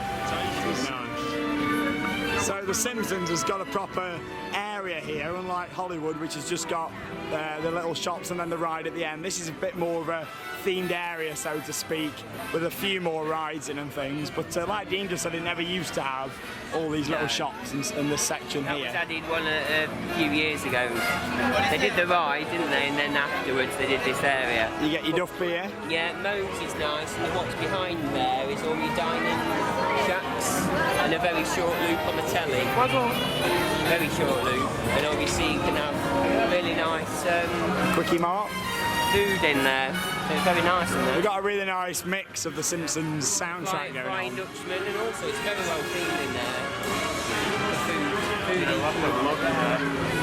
So The Simpsons has got a proper area here, unlike Hollywood, which has just got the little shops and then the ride at the end. This is a bit more of a themed area, so to speak, with a few more rides in and things. But like Dean just said, it never used to have all these little shops and this section That here. was added one a few years ago. They did the ride, didn't they? And then afterwards they did this area. You get your Duff beer. Yeah, Modes is nice, and what's behind there is all your dining shacks and a very short loop on the telly. Very short loop, and obviously you can have really nice Quickie Mart. food in there. So it's very nice in there. We've got a really nice mix of the Simpsons soundtrack going Flying on. Dutchman, and also it's very well themed in there. Food is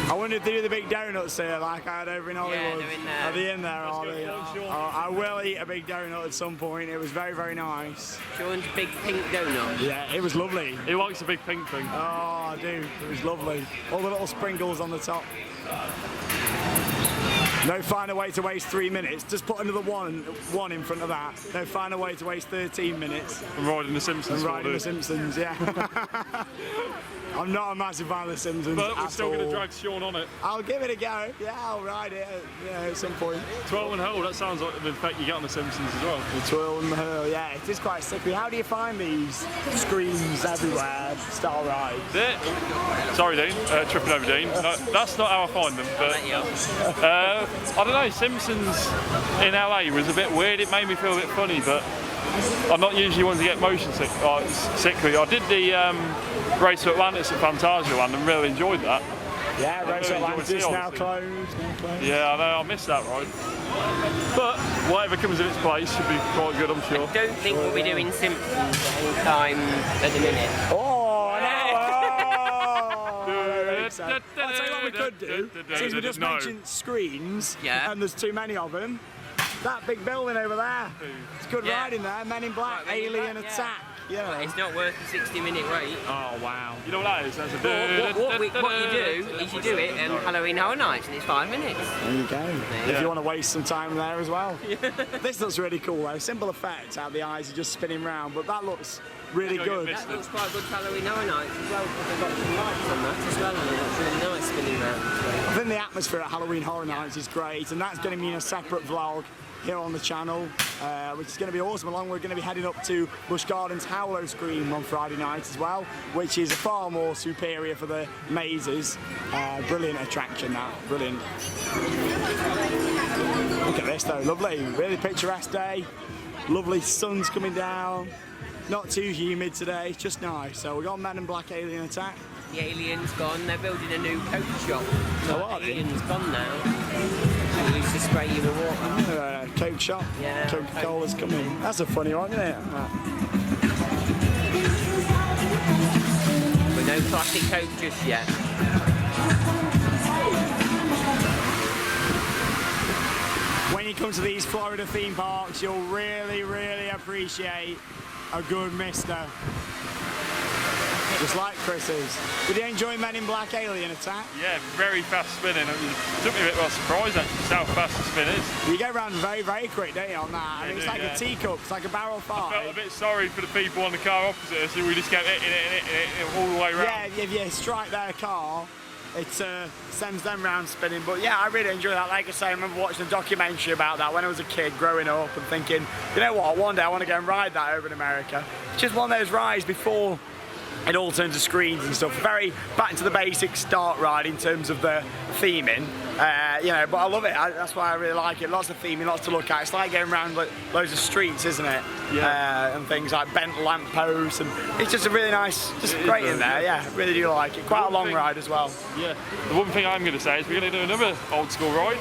I wonder if they do the big donuts here like I had over in Hollywood. Yeah, they're in there. Are they in there? Are they? Oh, I will eat a big donut at some point. It was very, very nice. Sean's big pink donut. Yeah, it was lovely. He likes a big pink thing. Oh, I do. It was lovely. All the little sprinkles on the top. No finer way to waste 3 minutes. Just put another one in front of that. No finer way to waste 13 minutes. And riding the Simpsons. And riding the Simpsons, yeah. I'm not a massive fan of The Simpsons But we're at still going to all. drag Sean on it. I'll give it a go. Yeah, I'll ride it at some point. Twirl and hurl, that sounds like the effect you get on The Simpsons as well. The twirl and the hurl, yeah, it is quite sickly. How do you find these screens everywhere style rides? Sorry, Dean, tripping over Dean. No, that's not how I find them. But I don't know. Simpsons in LA was a bit weird. It made me feel a bit funny, but I'm not usually one to get motion sickly. I did the Race to Atlantis at Phantasialand and really enjoyed that. Yeah, Race to Atlantis now closed. Yeah, I know. I missed that ride. But whatever comes in its place should be quite good, I'm sure. I don't think we'll be doing Simpsons any time at the minute. Oh, no! I'll tell you what we could do, since we just mentioned screens, and there's too many of them, that big building over there, it's good riding there, Men in Black, Alien Attack. Yeah. Well, it's not worth the 60-minute wait. Oh, wow. You know what that is? That's a what you do is you do it on Halloween Horror Nights and it's 5 minutes. There you go. If you want to waste some time there as well. This looks really cool though. Simple effects, how the eyes are just spinning round, but that looks really good. That looks quite good for Halloween Horror Nights as well, because they've got some lights on that as well, and it looks really nice spinning round. I think the atmosphere at Halloween Horror Nights is great, and that's going to be in a separate vlog here on the channel, which is going to be awesome. Along, we're going to be heading up to Busch Gardens Howlow Scream on Friday night as well, which is far more superior for the mazes. Brilliant attraction, that. Brilliant. Look at this though, lovely. Really picturesque day. Lovely sun's coming down. Not too humid today, just nice. So we've got Men in Black, Alien Attack. The Alien's gone, they're building a new Coke shop. Oh, are they? Alien's gone now. They used to spray you with water. Coke shop? Yeah. Coca-Cola's coming. That's a funny one, isn't it? But no classic Coke just yet. When you come to these Florida theme parks, you'll really, really appreciate a good mister. Just like Chris's. Did you enjoy Men in Black Alien Attack? Yeah, very fast spinning. It took me a bit by surprise actually how fast the spin is. You go around very, very quick, don't you, on that? I mean, it's like a teacup, it's like a barrel five. I felt a bit sorry for the people on the car opposite us who we just kept hitting it all the way around. Yeah, if you strike their car, it sends them round spinning. But yeah, I really enjoy that. Like I say, I remember watching a documentary about that when I was a kid growing up and thinking, you know what, one day I want to go and ride that over in America. It's just one of those rides before it all turns to screens and stuff. Very back to the basic start ride in terms of the theming, you know, but I love it. That's why I really like it. Lots of theming, lots to look at. It's like going around like loads of streets, isn't it? Yeah. And things like bent lampposts, and it's just a really nice, just great in there. Yeah, really do like it. Quite a long ride as well. Yeah. The one thing I'm going to say is we're going to do another old school ride.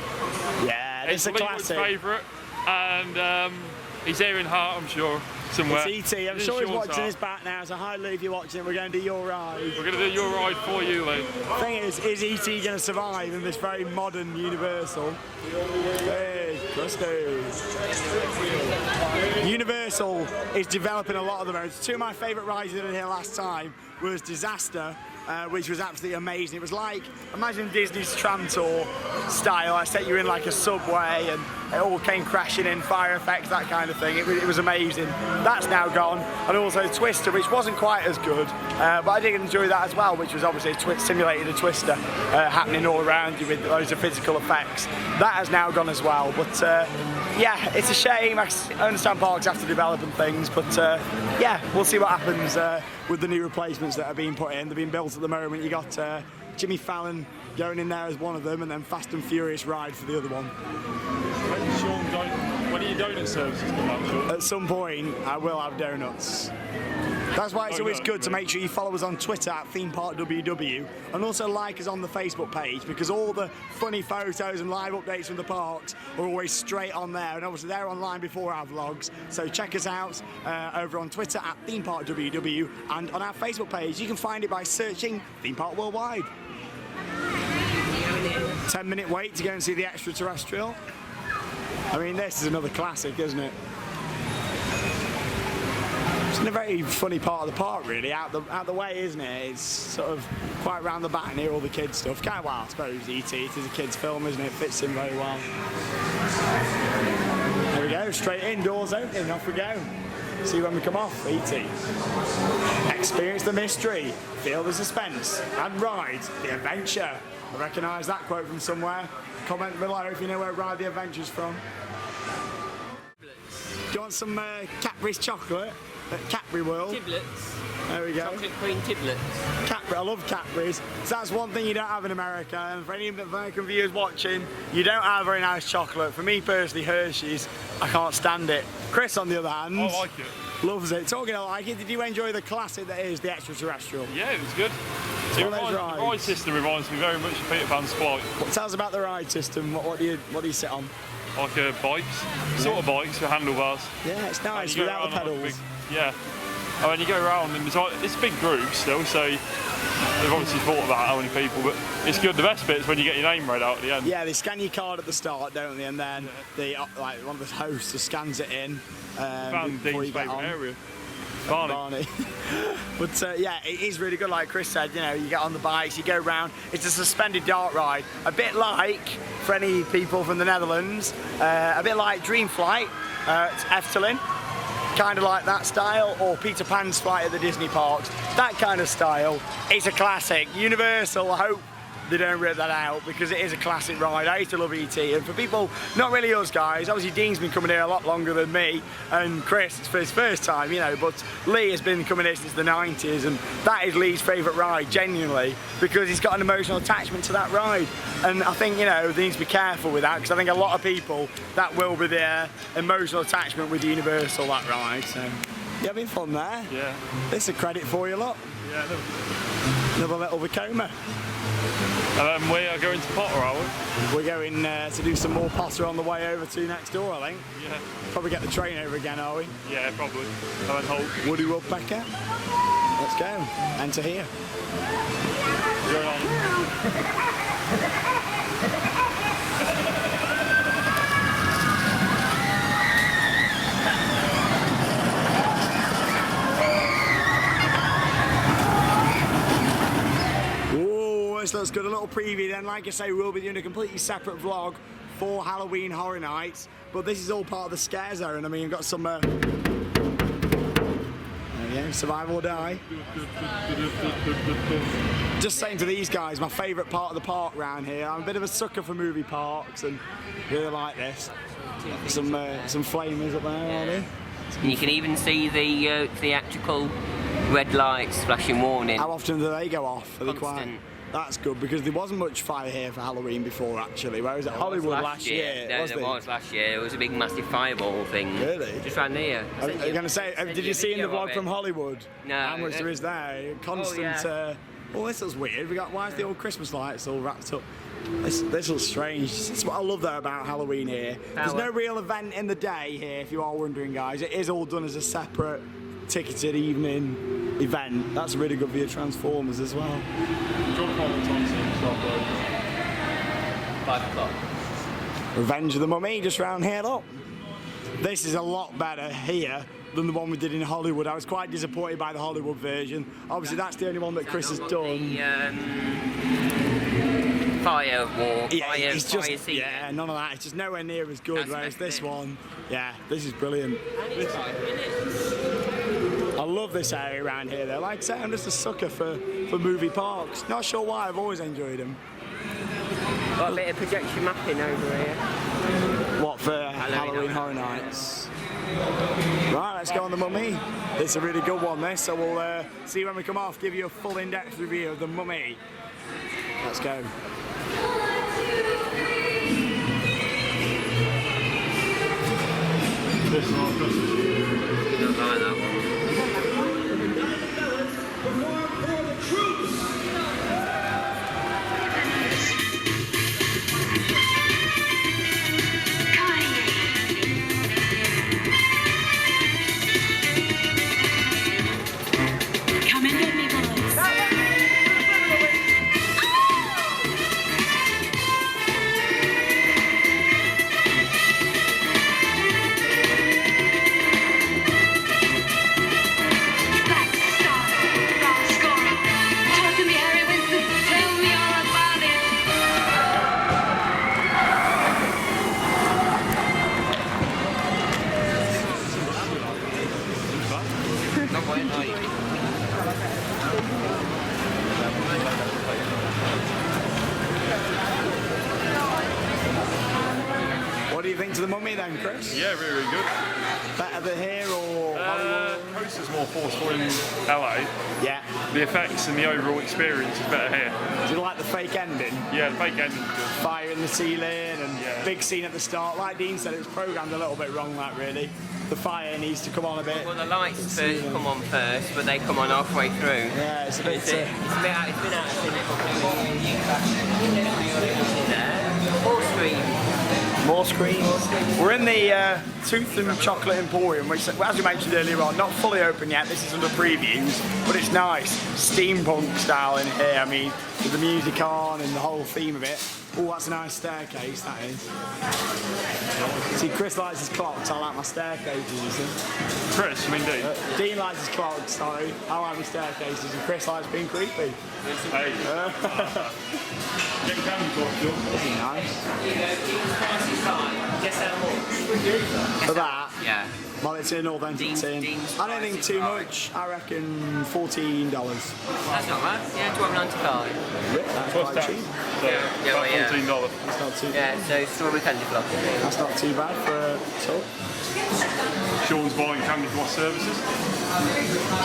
Yeah, it's a classic. Favourite, and he's here in Hart, I'm sure. Somewhere. It's E.T. I'm sure he's watching his back now, so hi Lou if you're watching, we're going to do your ride. We're going to do your ride for you, Lou. The thing is E.T. going to survive in this very modern Universal? Hey, Universal is developing a lot of the modes. Two of my favourite rides that I did here last time was Disaster, which was absolutely amazing. It was like, imagine Disney's tram tour style. I set you in like a subway and it all came crashing in, fire effects, that kind of thing. It was amazing. That's now gone. And also Twister, which wasn't quite as good, but I did enjoy that as well, which was obviously simulated a Twister happening all around you with loads of physical effects. That has now gone as well. But yeah, it's a shame. I understand parks have to develop and things, but yeah, we'll see what happens with the new replacements that are being put in. They're being built at the moment. You got Jimmy Fallon going in there as one of them, and then Fast and Furious ride for the other one. When are your donut services come out, Sean? At some point, I will have donuts. That's why it's always good to make sure you follow us on Twitter at ThemeParkWW, and also like us on the Facebook page, because all the funny photos and live updates from the parks are always straight on there, and obviously they're online before our vlogs. So check us out over on Twitter at ThemeParkWW, and on our Facebook page you can find it by searching Theme Park Worldwide. 10-minute wait to go and see the Extraterrestrial. I mean, this is another classic, isn't it? It's in a very funny part of the park, really, out the way, isn't it? It's sort of quite round the back near all the kids' stuff. Kind of, well, I suppose E.T. It is a kids' film, isn't it? It fits in very well. There we go, straight in, doors open, off we go. See you when we come off, E.T. Experience the mystery, feel the suspense, and ride the adventure. I recognise that quote from somewhere. Comment below if you know where Ride the Adventure's from. Do you want some Cadbury's chocolate at Cadbury World? Tiblets. There we go. Chocolate cream tiblets. Cadbury, I love Cadbury's. So that's one thing you don't have in America, and for any American viewers watching, you don't have very nice chocolate. For me personally, Hershey's, I can't stand it. Chris, on the other hand, I like it. loves it. Talking of like it, did you enjoy the classic that is the extraterrestrial? Yeah, it was good. One of those The rides. ride system reminds me very much of Peter Pan's Flight. Tell us about the ride system. What do you sit on? Like bikes, sort of bikes with handlebars. Yeah, it's nice And you go without the around on pedals. yeah. And when you go around, and it's big groups still, so they've obviously thought about how many people, but it's good. The best bit is when you get your name read out at the end. Yeah, they scan your card at the start, don't they? And then like one of the hosts just scans it in. Found before Dean's you get favourite on. area. Barney. But yeah, it is really good. Like Chris said, you know, you get on the bikes, you go round. It's a suspended dart ride, a bit like, for any people from the Netherlands, a bit like Dream Flight at Efteling, kind of like that style, or Peter Pan's Flight at the Disney parks, that kind of style. It's a classic. Universal, I hope they don't rip that out, because it is a classic ride. I used to love E.T. and for people, not really us guys, obviously Dean's been coming here a lot longer than me, and Chris, it's for his first time, you know, but Lee has been coming here since the 90s, and that is Lee's favourite ride, genuinely, because he's got an emotional attachment to that ride. And I think, you know, they need to be careful with that, because I think a lot of people, that will be their emotional attachment with Universal, that ride. So, you having fun there? Yeah. This is a credit for you, look. Yeah. Another little Vekoma. And then we are going to Potter, are we? We're going to do some more Potter on the way over to next door, I think. Yeah. Probably get the train over again, are we? Yeah, probably. And then Holt. Woody Woodpecker. Let's go. Enter here. Going on. This looks good. A little preview then. Like I say, we'll be doing a completely separate vlog for Halloween Horror Nights, but this is all part of the scare zone. I mean, you've got some there we go, survive or die. Just saying to these guys, my favourite part of the park round here. I'm a bit of a sucker for movie parks and really like this. Some flamers up there, aren't there? And you can even see the theatrical red lights flashing warning. How often do they go off? Are they quite? Constant. That's good, because there wasn't much fire here for Halloween before, actually. Whereas at Hollywood last year, No, there was last year. There was a big massive fireball thing. Really? Just round here. Are you going to say, did you see in the vlog from Hollywood? No. How much there is there? Constant. Oh, this looks weird. Why is the old Christmas lights all wrapped up? This looks strange. That's what I love though about Halloween here. There's no real event in the day here, if you are wondering, guys. It is all done as a separate ticketed evening event. That's really good for your Transformers as well. 5 o'clock. Revenge of the Mummy, just round here, look. This is a lot better here than the one we did in Hollywood. I was quite disappointed by the Hollywood version. Obviously, that's the only one that Chris has done. Fire war. Yeah, fire, it's just, fire scene. yeah, none of that. It's just nowhere near as good. That's Whereas the this thing. one, yeah, this is brilliant. And it's 5 minutes. I love this area around here though. Like I say, I'm just a sucker for movie parks. Not sure why, I've always enjoyed them. Got a bit of projection mapping over here. What, for Halloween Horror Nights? Right, let's go on the Mummy. This is a really good one, this, so we'll see when we come off, give you a full in-depth review of the Mummy. Let's go. Don't like that one. Come and get me, boys. Let's start. into the Mummy then, Chris? Yeah, really, really good. Better than here or Hollywood? Coaster's more forceful in LA. Yeah. The effects and the overall experience is better here. Do you like the fake ending? Yeah, the fake ending's good. Fire in the ceiling and big scene at the start. Like Dean said, it was programmed a little bit wrong, that really. The fire needs to come on a bit. Well, the lights first come on first, but they come on halfway through. Yeah, it's a bit... It's been out of More screen. More screens. We're in the Tooth and Chocolate Emporium, which, as we mentioned earlier on, not fully open yet. This is under previews, but it's nice. Steampunk style in here. I mean, with the music on and the whole theme of it. Oh, that's a nice staircase, that is. See, Chris likes his clocks. I like my staircases, you see. Chris, I mean Dean. Dean likes his clocks, sorry. I like my staircases, and Chris likes being creepy. Hey. Get candy clocks, John. Isn't he nice? Guess how much? For that? Yeah. Well, it's an authentic tin. I don't think too much. I reckon $14. That's not bad. Yeah, $12.95. That's Plus quite tax. cheap. So, about $14. That's not too Yeah, so strawberry candy floss. That's not too bad for a tub. Sean's buying candy floss services.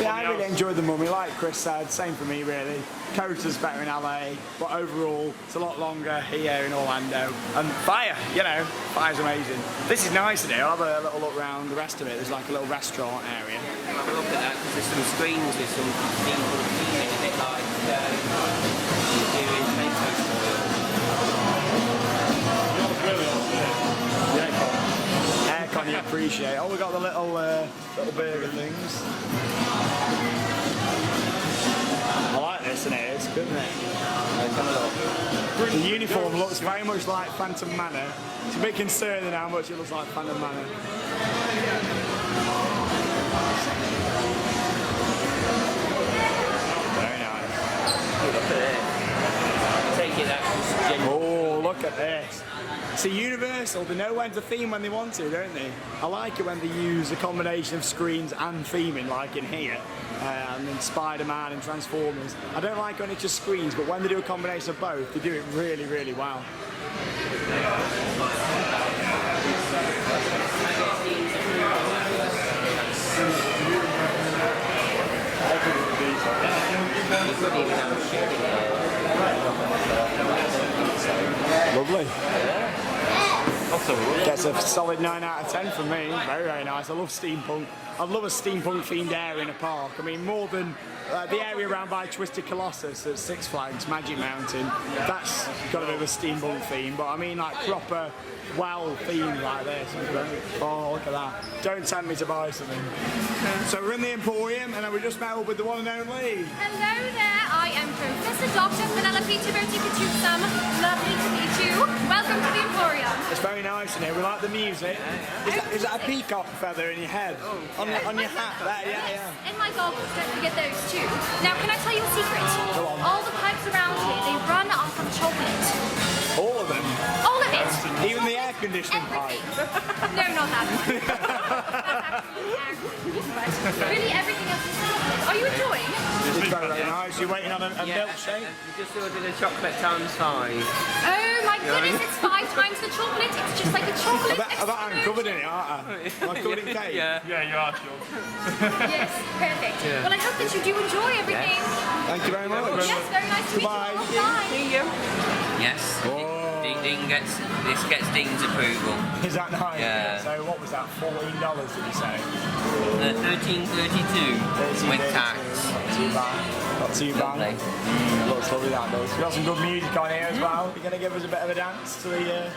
Yeah, I really enjoyed the Mummy, like Chris said, same for me really. Coaster's better in LA, but overall it's a lot longer here in Orlando. And Fire, you know, Fire's amazing. This is nice in here. I'll have a little look around the rest of it. There's like a little restaurant area. Have a look at that because there's some screens with some people feeling a bit like Aircon you appreciate. Oh, we got the little burger things. I like this in here, it's good, isn't it? The uniform looks very much like Phantom Manor. It's a bit concerning how much it looks like Phantom Manor. Very nice. Look at it. Take it out. Oh, look at this. See, Universal, they know when to theme when they want to, don't they? I like it when they use a combination of screens and theming, like in here, and then Spider-Man and Transformers. I don't like when it's just screens, but when they do a combination of both, they do it really, really well. Lovely. Gets a solid 9 out of 10 from me. Very, very nice. I love steampunk. I'd love a steampunk themed area in a park. I mean, more than the area around by Twisted Colossus at Six Flags, Magic Mountain. That's got a bit of a steampunk theme, but I mean like proper, well themed like this. Oh, look at that. Don't tempt me to buy something. So we're in the Emporium and we just met up with the one and only. Hello there, I am Professor Dr. Penelope Timothy Katusam. Lovely to meet you. Welcome to the Emporium. It's very nice in here. We like the music. Is that a peacock feather in your head? On your hat? There, yeah. And my goggles, don't forget those too. Now, can I tell you a secret? Go on. All the pipes around here, they run off of chocolate. All of them? All of it. Even the air conditioning pipe? No, not that. That's actually but really everything else is chocolate. Are you enjoying? It's very, very nice. You're waiting on a milkshake? We just ordered a chocolate times 5. Oh my goodness, it's 5 times the chocolate. It's just like a chocolate. I bet I'm covered in it, aren't I? Am I covered in cake? Yeah, you are, Sean. Yes, perfect. Yeah. Well, I hope that you do enjoy everything. Thank you very much. Yes, very nice to meet you. Bye. See you. Yes. Dean gets Dean's approval. Is that nice? Yeah. So what was that? $14 did you say? $13.32 with tax. Not too bad. Not too bad. Looks lovely that does. We've got some good music on here as well. You're going to give us a bit of a dance to the...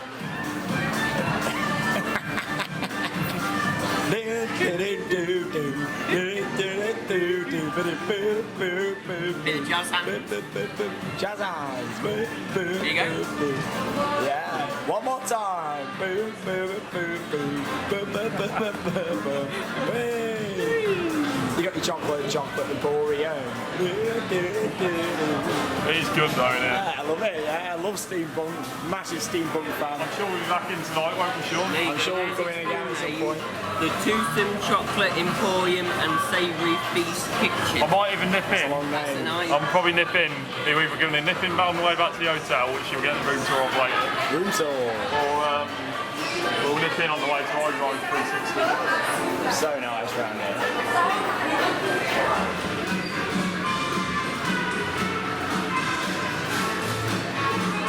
Jazz hands. Jazz hands. There you go. Yeah. One more time. You got your chocolate Emporium. It's good though, isn't it? Yeah, I love it. Yeah, I love steampunk. Massive steampunk fan. I'm sure we'll be back in tonight, won't we, Sean? I'm sure we'll come in again at some point. The Tooth and Chocolate Emporium and Savoury Feast Kitchen. I might even nip in. That's a nice. I'm probably nip in. We're either going to nip in on the way back to the hotel, which you'll get the room tour of later. Room tour. Or We'll nip in on the way to Ride 360. So nice round here.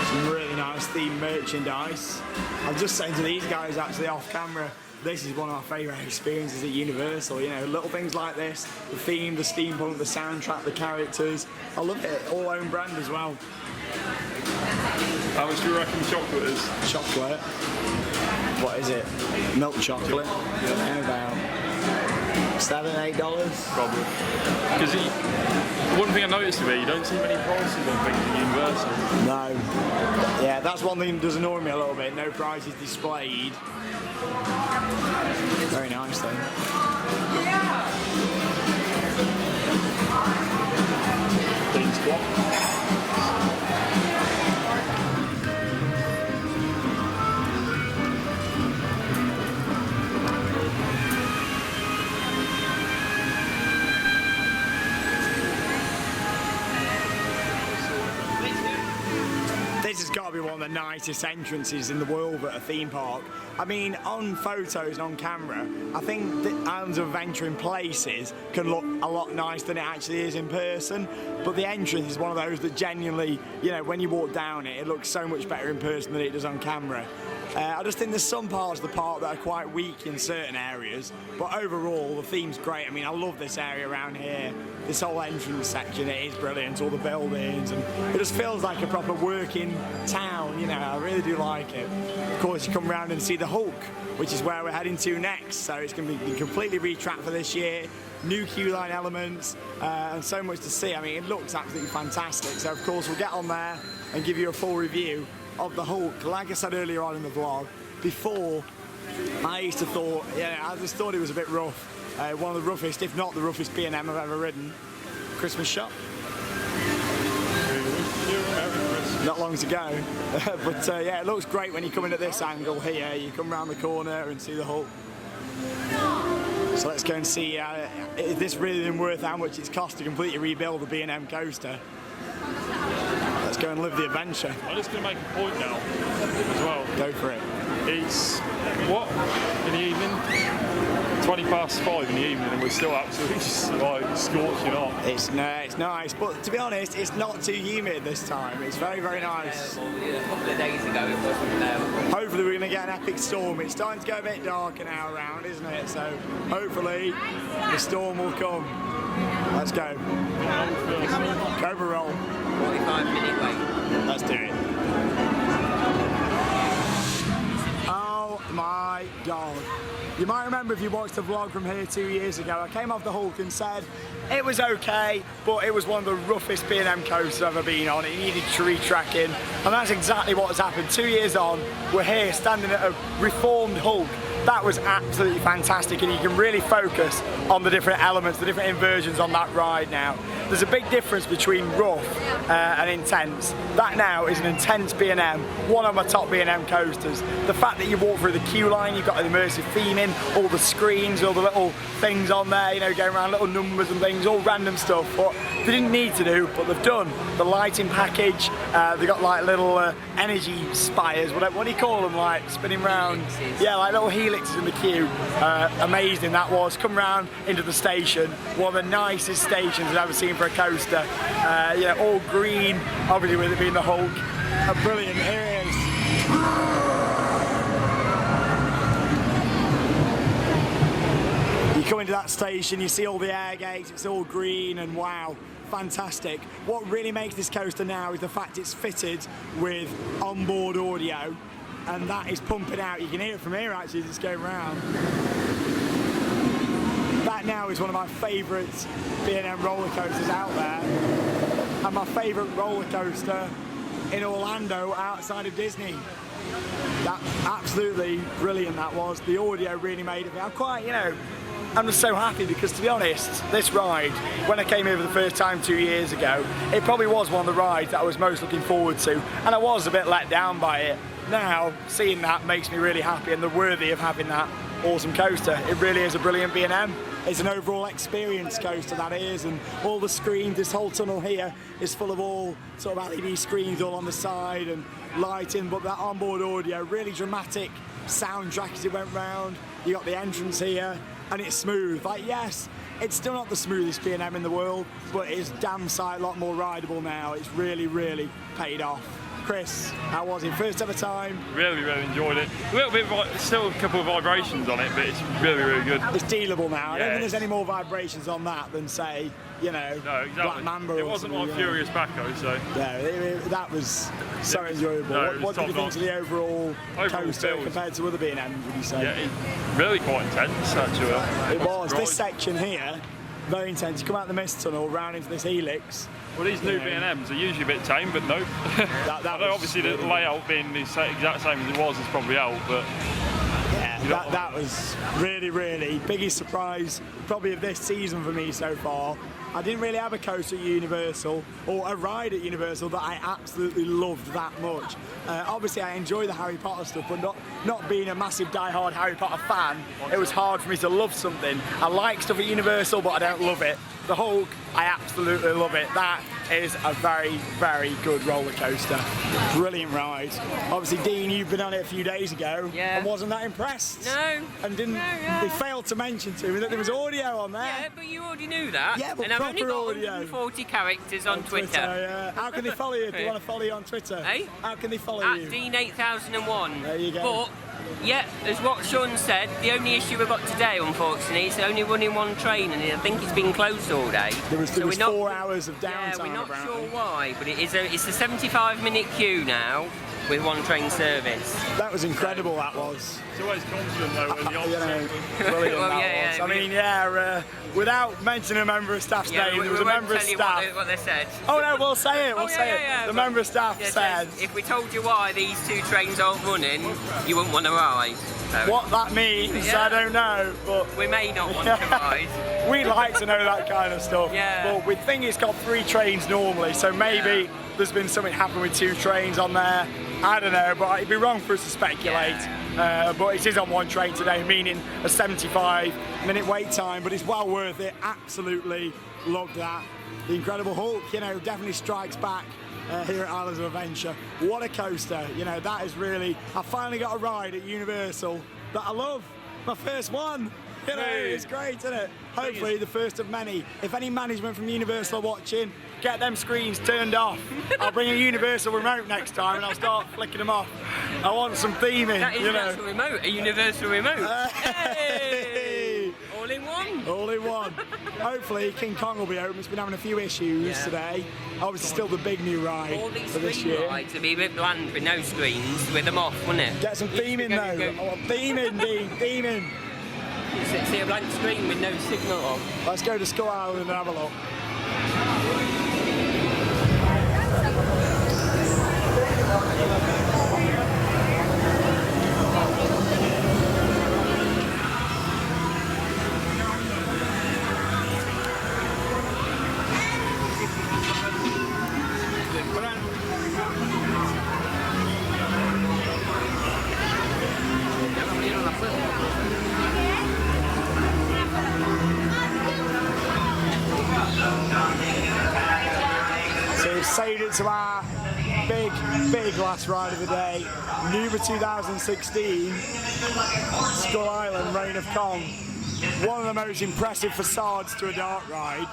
Some really nice themed merchandise. I was just saying to these guys actually off camera, this is one of my favourite experiences at Universal, you know, little things like this, the theme, the steampunk, the soundtrack, the characters. I love it, all own brand as well. How much do you reckon chocolate is? Chocolate? What is it? Milk chocolate? Yeah, about $7, $8? Probably. Because one thing I noticed about you don't see many prices on things at Universal. No. Yeah, that's one thing that does annoy me a little bit. No prices displayed. Very nice though. Dean Squat. This has got to be one of the nicest entrances in the world at a theme park. I mean, on photos and on camera, I think the Islands of Adventure in places can look a lot nicer than it actually is in person. But the entrance is one of those that genuinely, you know, when you walk down it, it looks so much better in person than it does on camera. I just think there's some parts of the park that are quite weak in certain areas, but overall the theme's great. I mean, I love this area around here. This whole entrance section, it is brilliant, all the buildings, and it just feels like a proper working town, you know, I really do like it. Of course, you come around and see the Hulk, which is where we're heading to next, so it's going to be completely retracked for this year, new queue line elements, and so much to see. I mean, it looks absolutely fantastic, so of course we'll get on there and give you a full review of the Hulk. Like I said earlier on in the vlog, before I used to thought, yeah, I just thought it was a bit rough. One of the roughest, if not the roughest B&M I've ever ridden. Christmas shop. Not long to go, but yeah, it looks great when you come in at this angle here. You come around the corner and see the Hulk. So let's go and see, is this really worth how much it's cost to completely rebuild the B&M coaster? Let's go and live the adventure. I'm just going to make a point now as well. Go for it. It's, what, in the evening? 5:20 in the evening and we're still absolutely just like scorching hot. It's nice, but to be honest, it's not too humid this time. It's very, very nice. A couple of days ago it wasn't. Hopefully we're going to get an epic storm. It's starting to go a bit darker now around, isn't it? So hopefully the storm will come. Let's go. Cobra roll. 45-minute wait. Let's do it. Oh my God. You might remember if you watched the vlog from here 2 years ago, I came off the Hulk and said it was okay, but it was one of the roughest B&M coasters I've ever been on. It needed tree tracking, and that's exactly what has happened. 2 years on, we're here standing at a reformed Hulk. That was absolutely fantastic, and you can really focus on the different elements, the different inversions on that ride now. There's a big difference between rough and intense. That now is an intense B&M, one of my top B&M coasters. The fact that you walk through the queue line, you've got an immersive theming, all the screens, all the little things on there, you know, going around, little numbers and things, all random stuff, but they didn't need to do, but they've done. The lighting package, they got like little energy spires, whatever, what do you call them, like spinning round? Yeah, like little helixes in the queue. Amazing that was. Come round into the station, one of the nicest stations I've ever seen for a coaster. Yeah, all green, obviously with it being the Hulk. Brilliant, here it is. You come into that station, you see all the air gates, it's all green and wow, fantastic. What really makes this coaster now is the fact it's fitted with onboard audio, and that is pumping out. You can hear it from here actually as it's going round. That now is one of my favourite B&M roller coasters out there, and my favourite roller coaster in Orlando outside of Disney. That absolutely brilliant that was. The audio really made it. I'm quite, you know, I'm just so happy because, to be honest, this ride, when I came here for the first time 2 years ago, it probably was one of the rides that I was most looking forward to, and I was a bit let down by it. Now, seeing that makes me really happy, and they're worthy of having that awesome coaster. It really is a brilliant B&M. It's an overall experience coaster, that is, and all the screens, this whole tunnel here is full of all sort of LED screens all on the side and lighting, but that onboard audio, really dramatic soundtrack as it went round. You got the entrance here, and it's smooth. Like, yes, it's still not the smoothest B&M in the world, but it's damn sight a lot more rideable now. It's really, really paid off. Chris, how was it? First ever time? Really, really enjoyed it. A little bit, still a couple of vibrations on it, but it's really, really good. It's dealable now. I don't Yeah, think there's any more vibrations on that than, say, you know, No, exactly. Black Mamba. It or wasn't something, like you know. Furious Baco, so. Yeah, that was so enjoyable. No, it what was did you top think to the overall coaster build. compared to other B&Ms, would you say? Yeah, it's really quite intense, actually. It was. Right. This section here, very intense. You come out the mist tunnel, round into this helix. Well, these new you know. B&Ms are usually a bit tame, but no. That I know was obviously the really layout being the exact same as it was is probably out, but Yeah, that was really, really biggest surprise probably of this season for me so far. I didn't really have a coaster at Universal or a ride at Universal that I absolutely loved that much. Obviously I enjoy the Harry Potter stuff, but not being a massive die-hard Harry Potter fan, it was hard for me to love something. I like stuff at Universal, but I don't love it. The Hulk, I absolutely love it. That is a very, very good roller coaster. Brilliant ride. Obviously, Dean, you've been on it a few days ago and wasn't that impressed. No. And didn't. They failed to mention to me that there was audio on there. Yeah, but you already knew that. Yeah, but and I've only proper got audio. 140 characters on Twitter. Yeah. How can they follow you? Do you want to follow you on Twitter? Hey? How can they follow At you? Dean8001. There you go. But, yeah, as what Sean said, the only issue we've got today, unfortunately, is only running one train, and I think it's been closed all day. There was we're not, 4 hours of downtime. Yeah, we're not apparently. sure why, but it's a 75-minute queue now with one train service. That was incredible. That was. it's always constant though when the You know, opposite. brilliant Well, that yeah, was. yeah, I mean, without mentioning a member of staff's name, there was a won't member of tell you staff. what they said. Oh no, we'll say it. We'll say it. The member of staff Yeah, said. if we told you why these two trains aren't running, you wouldn't want to ride. So What that means, Yeah. I don't know, but we may not want to ride. we like to know that kind of stuff. Yeah. But we think it's got 3 trains normally, so maybe there's been something happen with 2 trains on there. I don't know, but it'd be wrong for us to speculate. But it is on 1 train today, meaning a 75-minute wait time, but it's well worth it. Absolutely loved that. The Incredible Hulk, you know, definitely strikes back. Here at Islands of Adventure. What a coaster, you know, that is really, I finally got a ride at Universal that I love, my first one, you know, it's great, isn't it? Hopefully the first of many. If any management from Universal are watching, get them screens turned off. I'll bring a Universal remote next time and I'll start flicking them off. I want some theming, That is you an know. actual remote, a universal remote. Hey! All in one. All in one. Hopefully King Kong will be open. It's been having a few issues today. Obviously still the big new ride All these for this screen year. rides would be a bit bland with no screens, with them off, wouldn't it? Get some theming though. I want theming, Dean, theming. See a blank screen with no signal on. Let's go to Skull Island and have a look. So we've saved it to our big last ride of the day. Nuba 2016, Skull Island, Reign of Kong. One of the most impressive facades to a dark ride.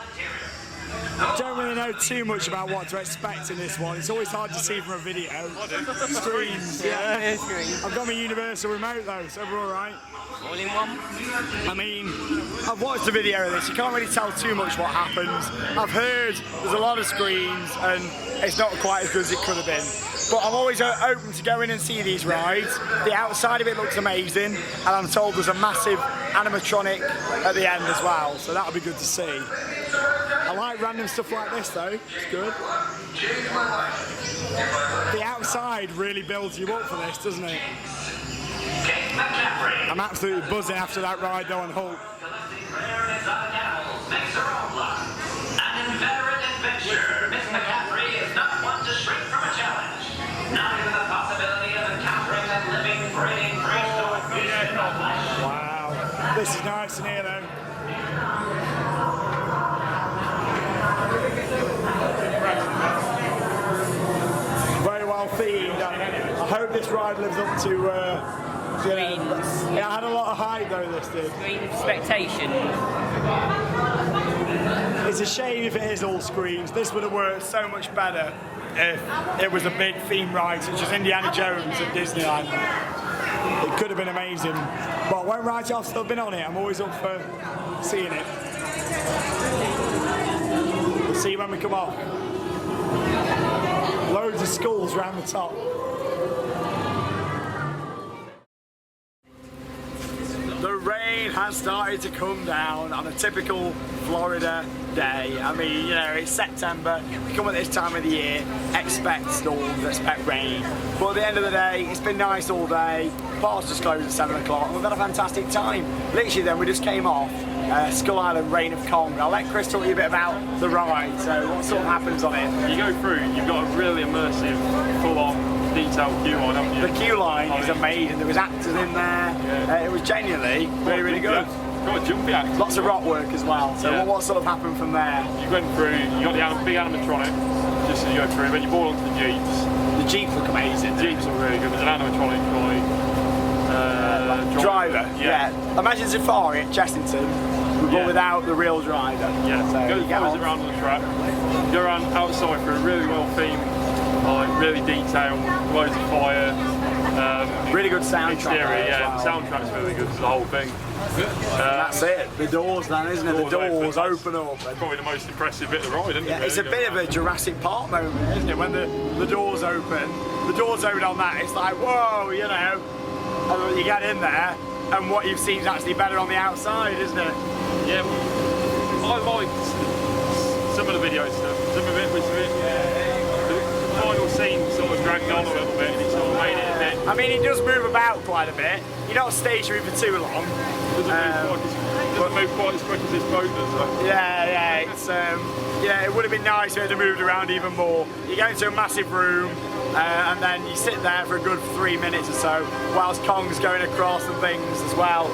Don't really know too much about what to expect in this one. It's always hard to see from a video. Screens, yeah. I've got my Universal remote though, so we're all right. All in one. I mean, I've watched a video of this. You can't really tell too much what happens. I've heard there's a lot of screens and it's not quite as good as it could have been. But I'm always open to go in and see these rides. The outside of it looks amazing, and I'm told there's a massive animatronic at the end as well, so that'll be good to see. I like random stuff like this though, it's good. The outside really builds you up for this, doesn't it? I'm absolutely buzzing after that ride though on Hulk. An inveterate adventure, Miss McCaffrey is not one to shrink from a challenge. Not even the possibility of encountering that living, breathing creature. Wow, this is nice in here though. Very well themed. I hope this ride lives up to It had a lot of hype though, this did. Screen expectation. It's a shame if it is all screens. This would have worked so much better if it was a big theme ride such as Indiana Jones at Disneyland. It could have been amazing. But I won't write off, still been on it. I'm always up for seeing it. We'll see when we come off. Loads of skulls around the top. The rain has started to come down on a typical Florida day. I mean, you know, it's September, we come at this time of the year, expect storms, expect rain. But at the end of the day, it's been nice all day. Park's just closed at 7 o'clock and we've had a fantastic time. Literally then, we just came off Skull Island Reign of Kong. I'll let Chris talk to you a bit about the ride, so what sort of happens on it? You go through, you've got a really immersive, full-on, detailed queue line, haven't you? The queue line is amazing. There was actors in there. It was genuinely really, really good. Got a jumpy act. Lots of rock work as well. So what sort of happened from there? You went through, you got the big animatronic, just as you go through, then you board onto the Jeeps. The Jeeps look amazing. The Jeeps are really good. There's an animatronic driver. Yeah. Imagine Safari at Chessington, but without the real driver. Yeah, so you go around on the track, go around outside for a really well themed, like really detailed, loads of fire. Really good soundtrack. Exterior, yeah, the soundtrack's really good for the whole thing. That's it, the doors then, isn't it? The doors open up. Probably the most impressive bit of the ride, isn't it? It's a bit of a Jurassic Park moment, isn't it? When the doors open on that, it's like, whoa, you know, and you get in there, and what you've seen is actually better on the outside, isn't it? Yeah, I liked some of the video stuff. Some of it was a bit, the final scene sort of dragged on a little bit, and it sort of made it a bit. I mean, he does move about quite a bit. You're not stationary for too long. Doesn't move quite as quick as this boat does. Yeah, it's it would have been nice if it had moved around even more. You go into a massive room, and then you sit there for a good 3 minutes or so, whilst Kong's going across and things as well.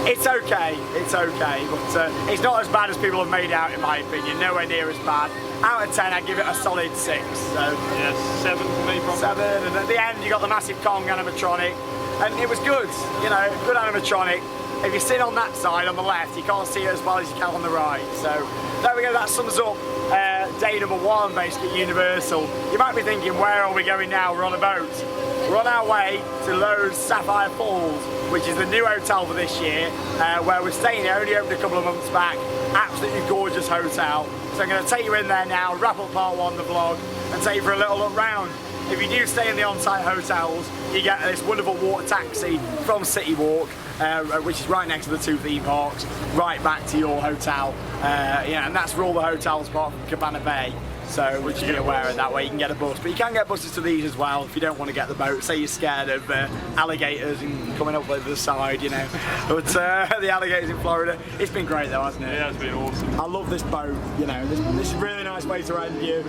It's okay, but it's not as bad as people have made out, in my opinion. Nowhere near as bad. Out of 10, I'd give it a solid 6. So yes, 7 for me, probably. 7, and at the end you got the massive Kong animatronic, and it was good. You know, good animatronic. If you sit on that side on the left, you can't see it as well as you can on the right. So there we go. That sums up day number 1, basically at Universal. You might be thinking, where are we going now? We're on a boat. We're on our way to Lowe's Sapphire Falls, which is the new hotel for this year, where we're staying here. Only opened a couple of months back. Absolutely gorgeous hotel. So I'm going to take you in there now, wrap up part 1 of the vlog, and take you for a little look round. If you do stay in the on-site hotels, you get this wonderful water taxi from City Walk, which is right next to the 2 theme parks, right back to your hotel. And that's for all the hotels apart from Cabana Bay. So, which you be aware of, that way you can get a bus. But you can get buses to these as well if you don't want to get the boat. Say you're scared of alligators and coming up over the side, you know. But the alligators in Florida, it's been great though, hasn't it? Yeah, it's been awesome. I love this boat, you know. This is a really nice way to end your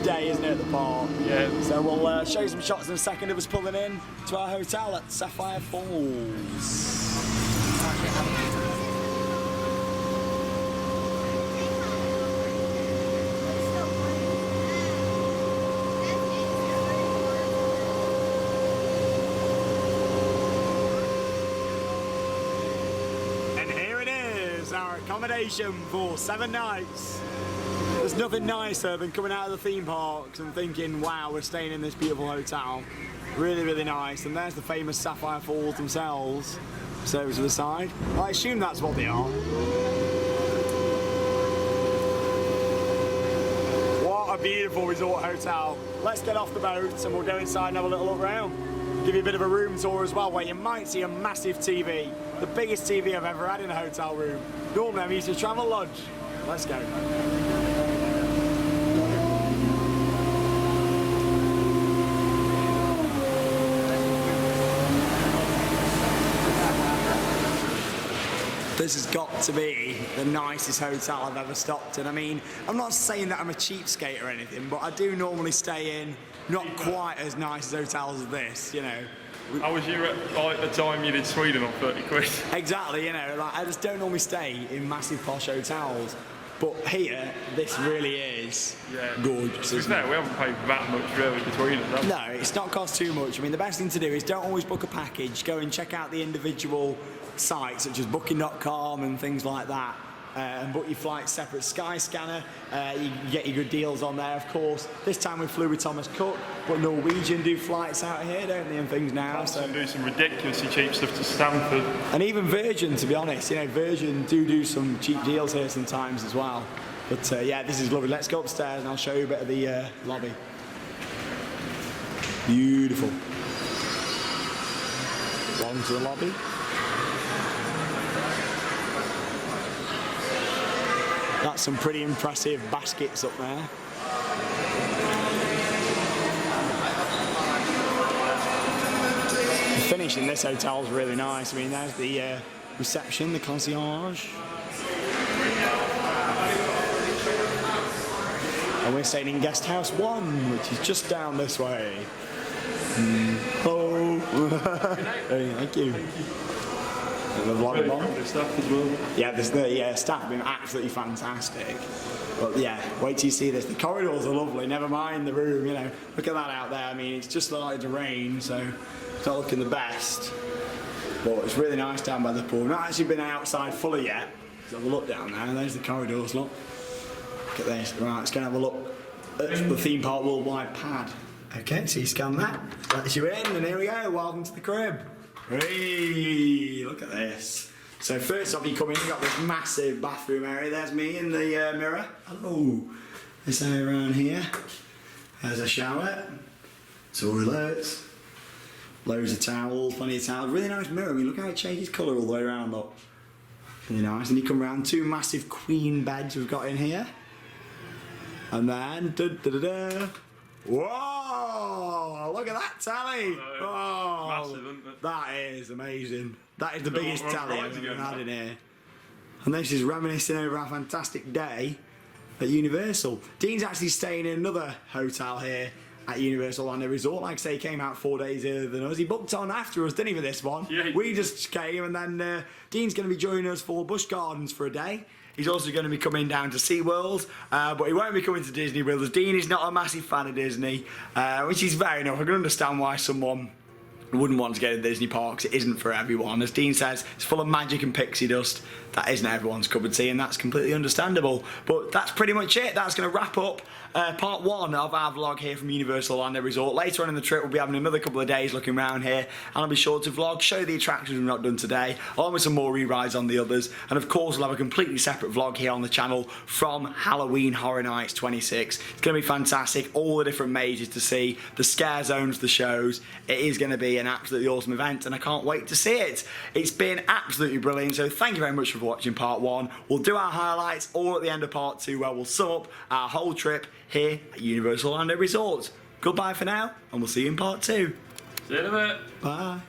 day, isn't it, at the park? Yeah. So we'll show you some shots in a second of us pulling in to our hotel at Sapphire Falls. Our accommodation for 7 nights. There's nothing nicer than coming out of the theme parks and thinking, wow, we're staying in this beautiful hotel. Really, really nice. And there's the famous Sapphire Falls themselves. So to the side. I assume that's what they are. What a beautiful resort hotel. Let's get off the boat and we'll go inside and have a little look around. Give you a bit of a room tour as well, where you might see a massive TV. The biggest TV I've ever had in a hotel room. Normally I'm used to Travel Lodge. Let's go. This has got to be the nicest hotel I've ever stopped in. I mean, I'm not saying that I'm a cheapskate or anything, but I do normally stay in not quite as nice as hotels as this, you know. How was you at the time you did Sweden on 30 quid? Exactly, you know, like I just don't normally stay in massive posh hotels. But here, this really is gorgeous. To be fair, we haven't paid that much really between us, have we? No, it's not cost too much. I mean, the best thing to do is don't always book a package. Go and check out the individual sites such as Booking.com and things like that. And book your flights separate. Skyscanner, you get your good deals on there, of course. This time we flew with Thomas Cook, but Norwegian do flights out here, don't they, and things now. So do some ridiculously cheap stuff to Stamford. And even Virgin, to be honest, you know, Virgin do some cheap deals here sometimes as well. But yeah, this is lovely. Let's go upstairs and I'll show you a bit of the lobby. Beautiful. On to the lobby. That's some pretty impressive baskets up there. The finish in this hotel is really nice. I mean, there's the reception, the concierge. And we're staying in Guest House 1, which is just down this way. Oh, hey, thank you. Yeah, the staff have been absolutely fantastic. But yeah, wait till you see this. The corridors are lovely, never mind the room, you know. Look at that out there. I mean, it's just started to rain, so it's not looking the best. But it's really nice down by the pool. Not actually been outside fully yet. Let's have a look down there. There's the corridors, look. Look at this. Right, let's go and have a look at the Theme Park Worldwide pad. Okay, so you scan that. Lets you in, and here we go. Welcome to the crib. Hey, look at this. So first off, you come in, you've got this massive bathroom area. There's me in the mirror. Hello. This area around here. There's a shower. Toilets. Loads of towels, plenty of towels. Really nice mirror. I mean, look how it changes colour all the way around, look. Really nice. And you come around, 2 massive queen beds we've got in here. And then, whoa! Look at that tally! Oh, massive, isn't it? That is amazing. That is the biggest tally I've ever had in here. And this is reminiscing over our fantastic day at Universal. Dean's actually staying in another hotel here at Universal Orlando Resort. Like I say, he came out 4 days earlier than us. He booked on after us, didn't he, for this one? Yeah. We just came, and then Dean's going to be joining us for Busch Gardens for a day. He's also going to be coming down to SeaWorld, but he won't be coming to Disney with us. Dean is not a massive fan of Disney, which is fair enough. I can understand why someone wouldn't want to go to Disney parks. It isn't for everyone. As Dean says, it's full of magic and pixie dust. That isn't everyone's cup of tea, and that's completely understandable. But that's pretty much it. That's going to wrap up part 1 of our vlog here from Universal Orlando Resort. Later on in the trip, we'll be having another couple of days looking around here, and I'll be sure to vlog, show the attractions we've not done today, along with some more re-rides on the others. And of course, we'll have a completely separate vlog here on the channel from Halloween Horror Nights 26. It's going to be fantastic. All the different mazes to see, the scare zones, the shows. It is going to be an absolutely awesome event, and I can't wait to see it. It's been absolutely brilliant, so thank you very much for watching part 1. We'll do our highlights all at the end of part 2, where we'll sum up our whole trip here at Universal Orlando Resort. Goodbye for now, and we'll see you in part 2. See you in a bit. Bye.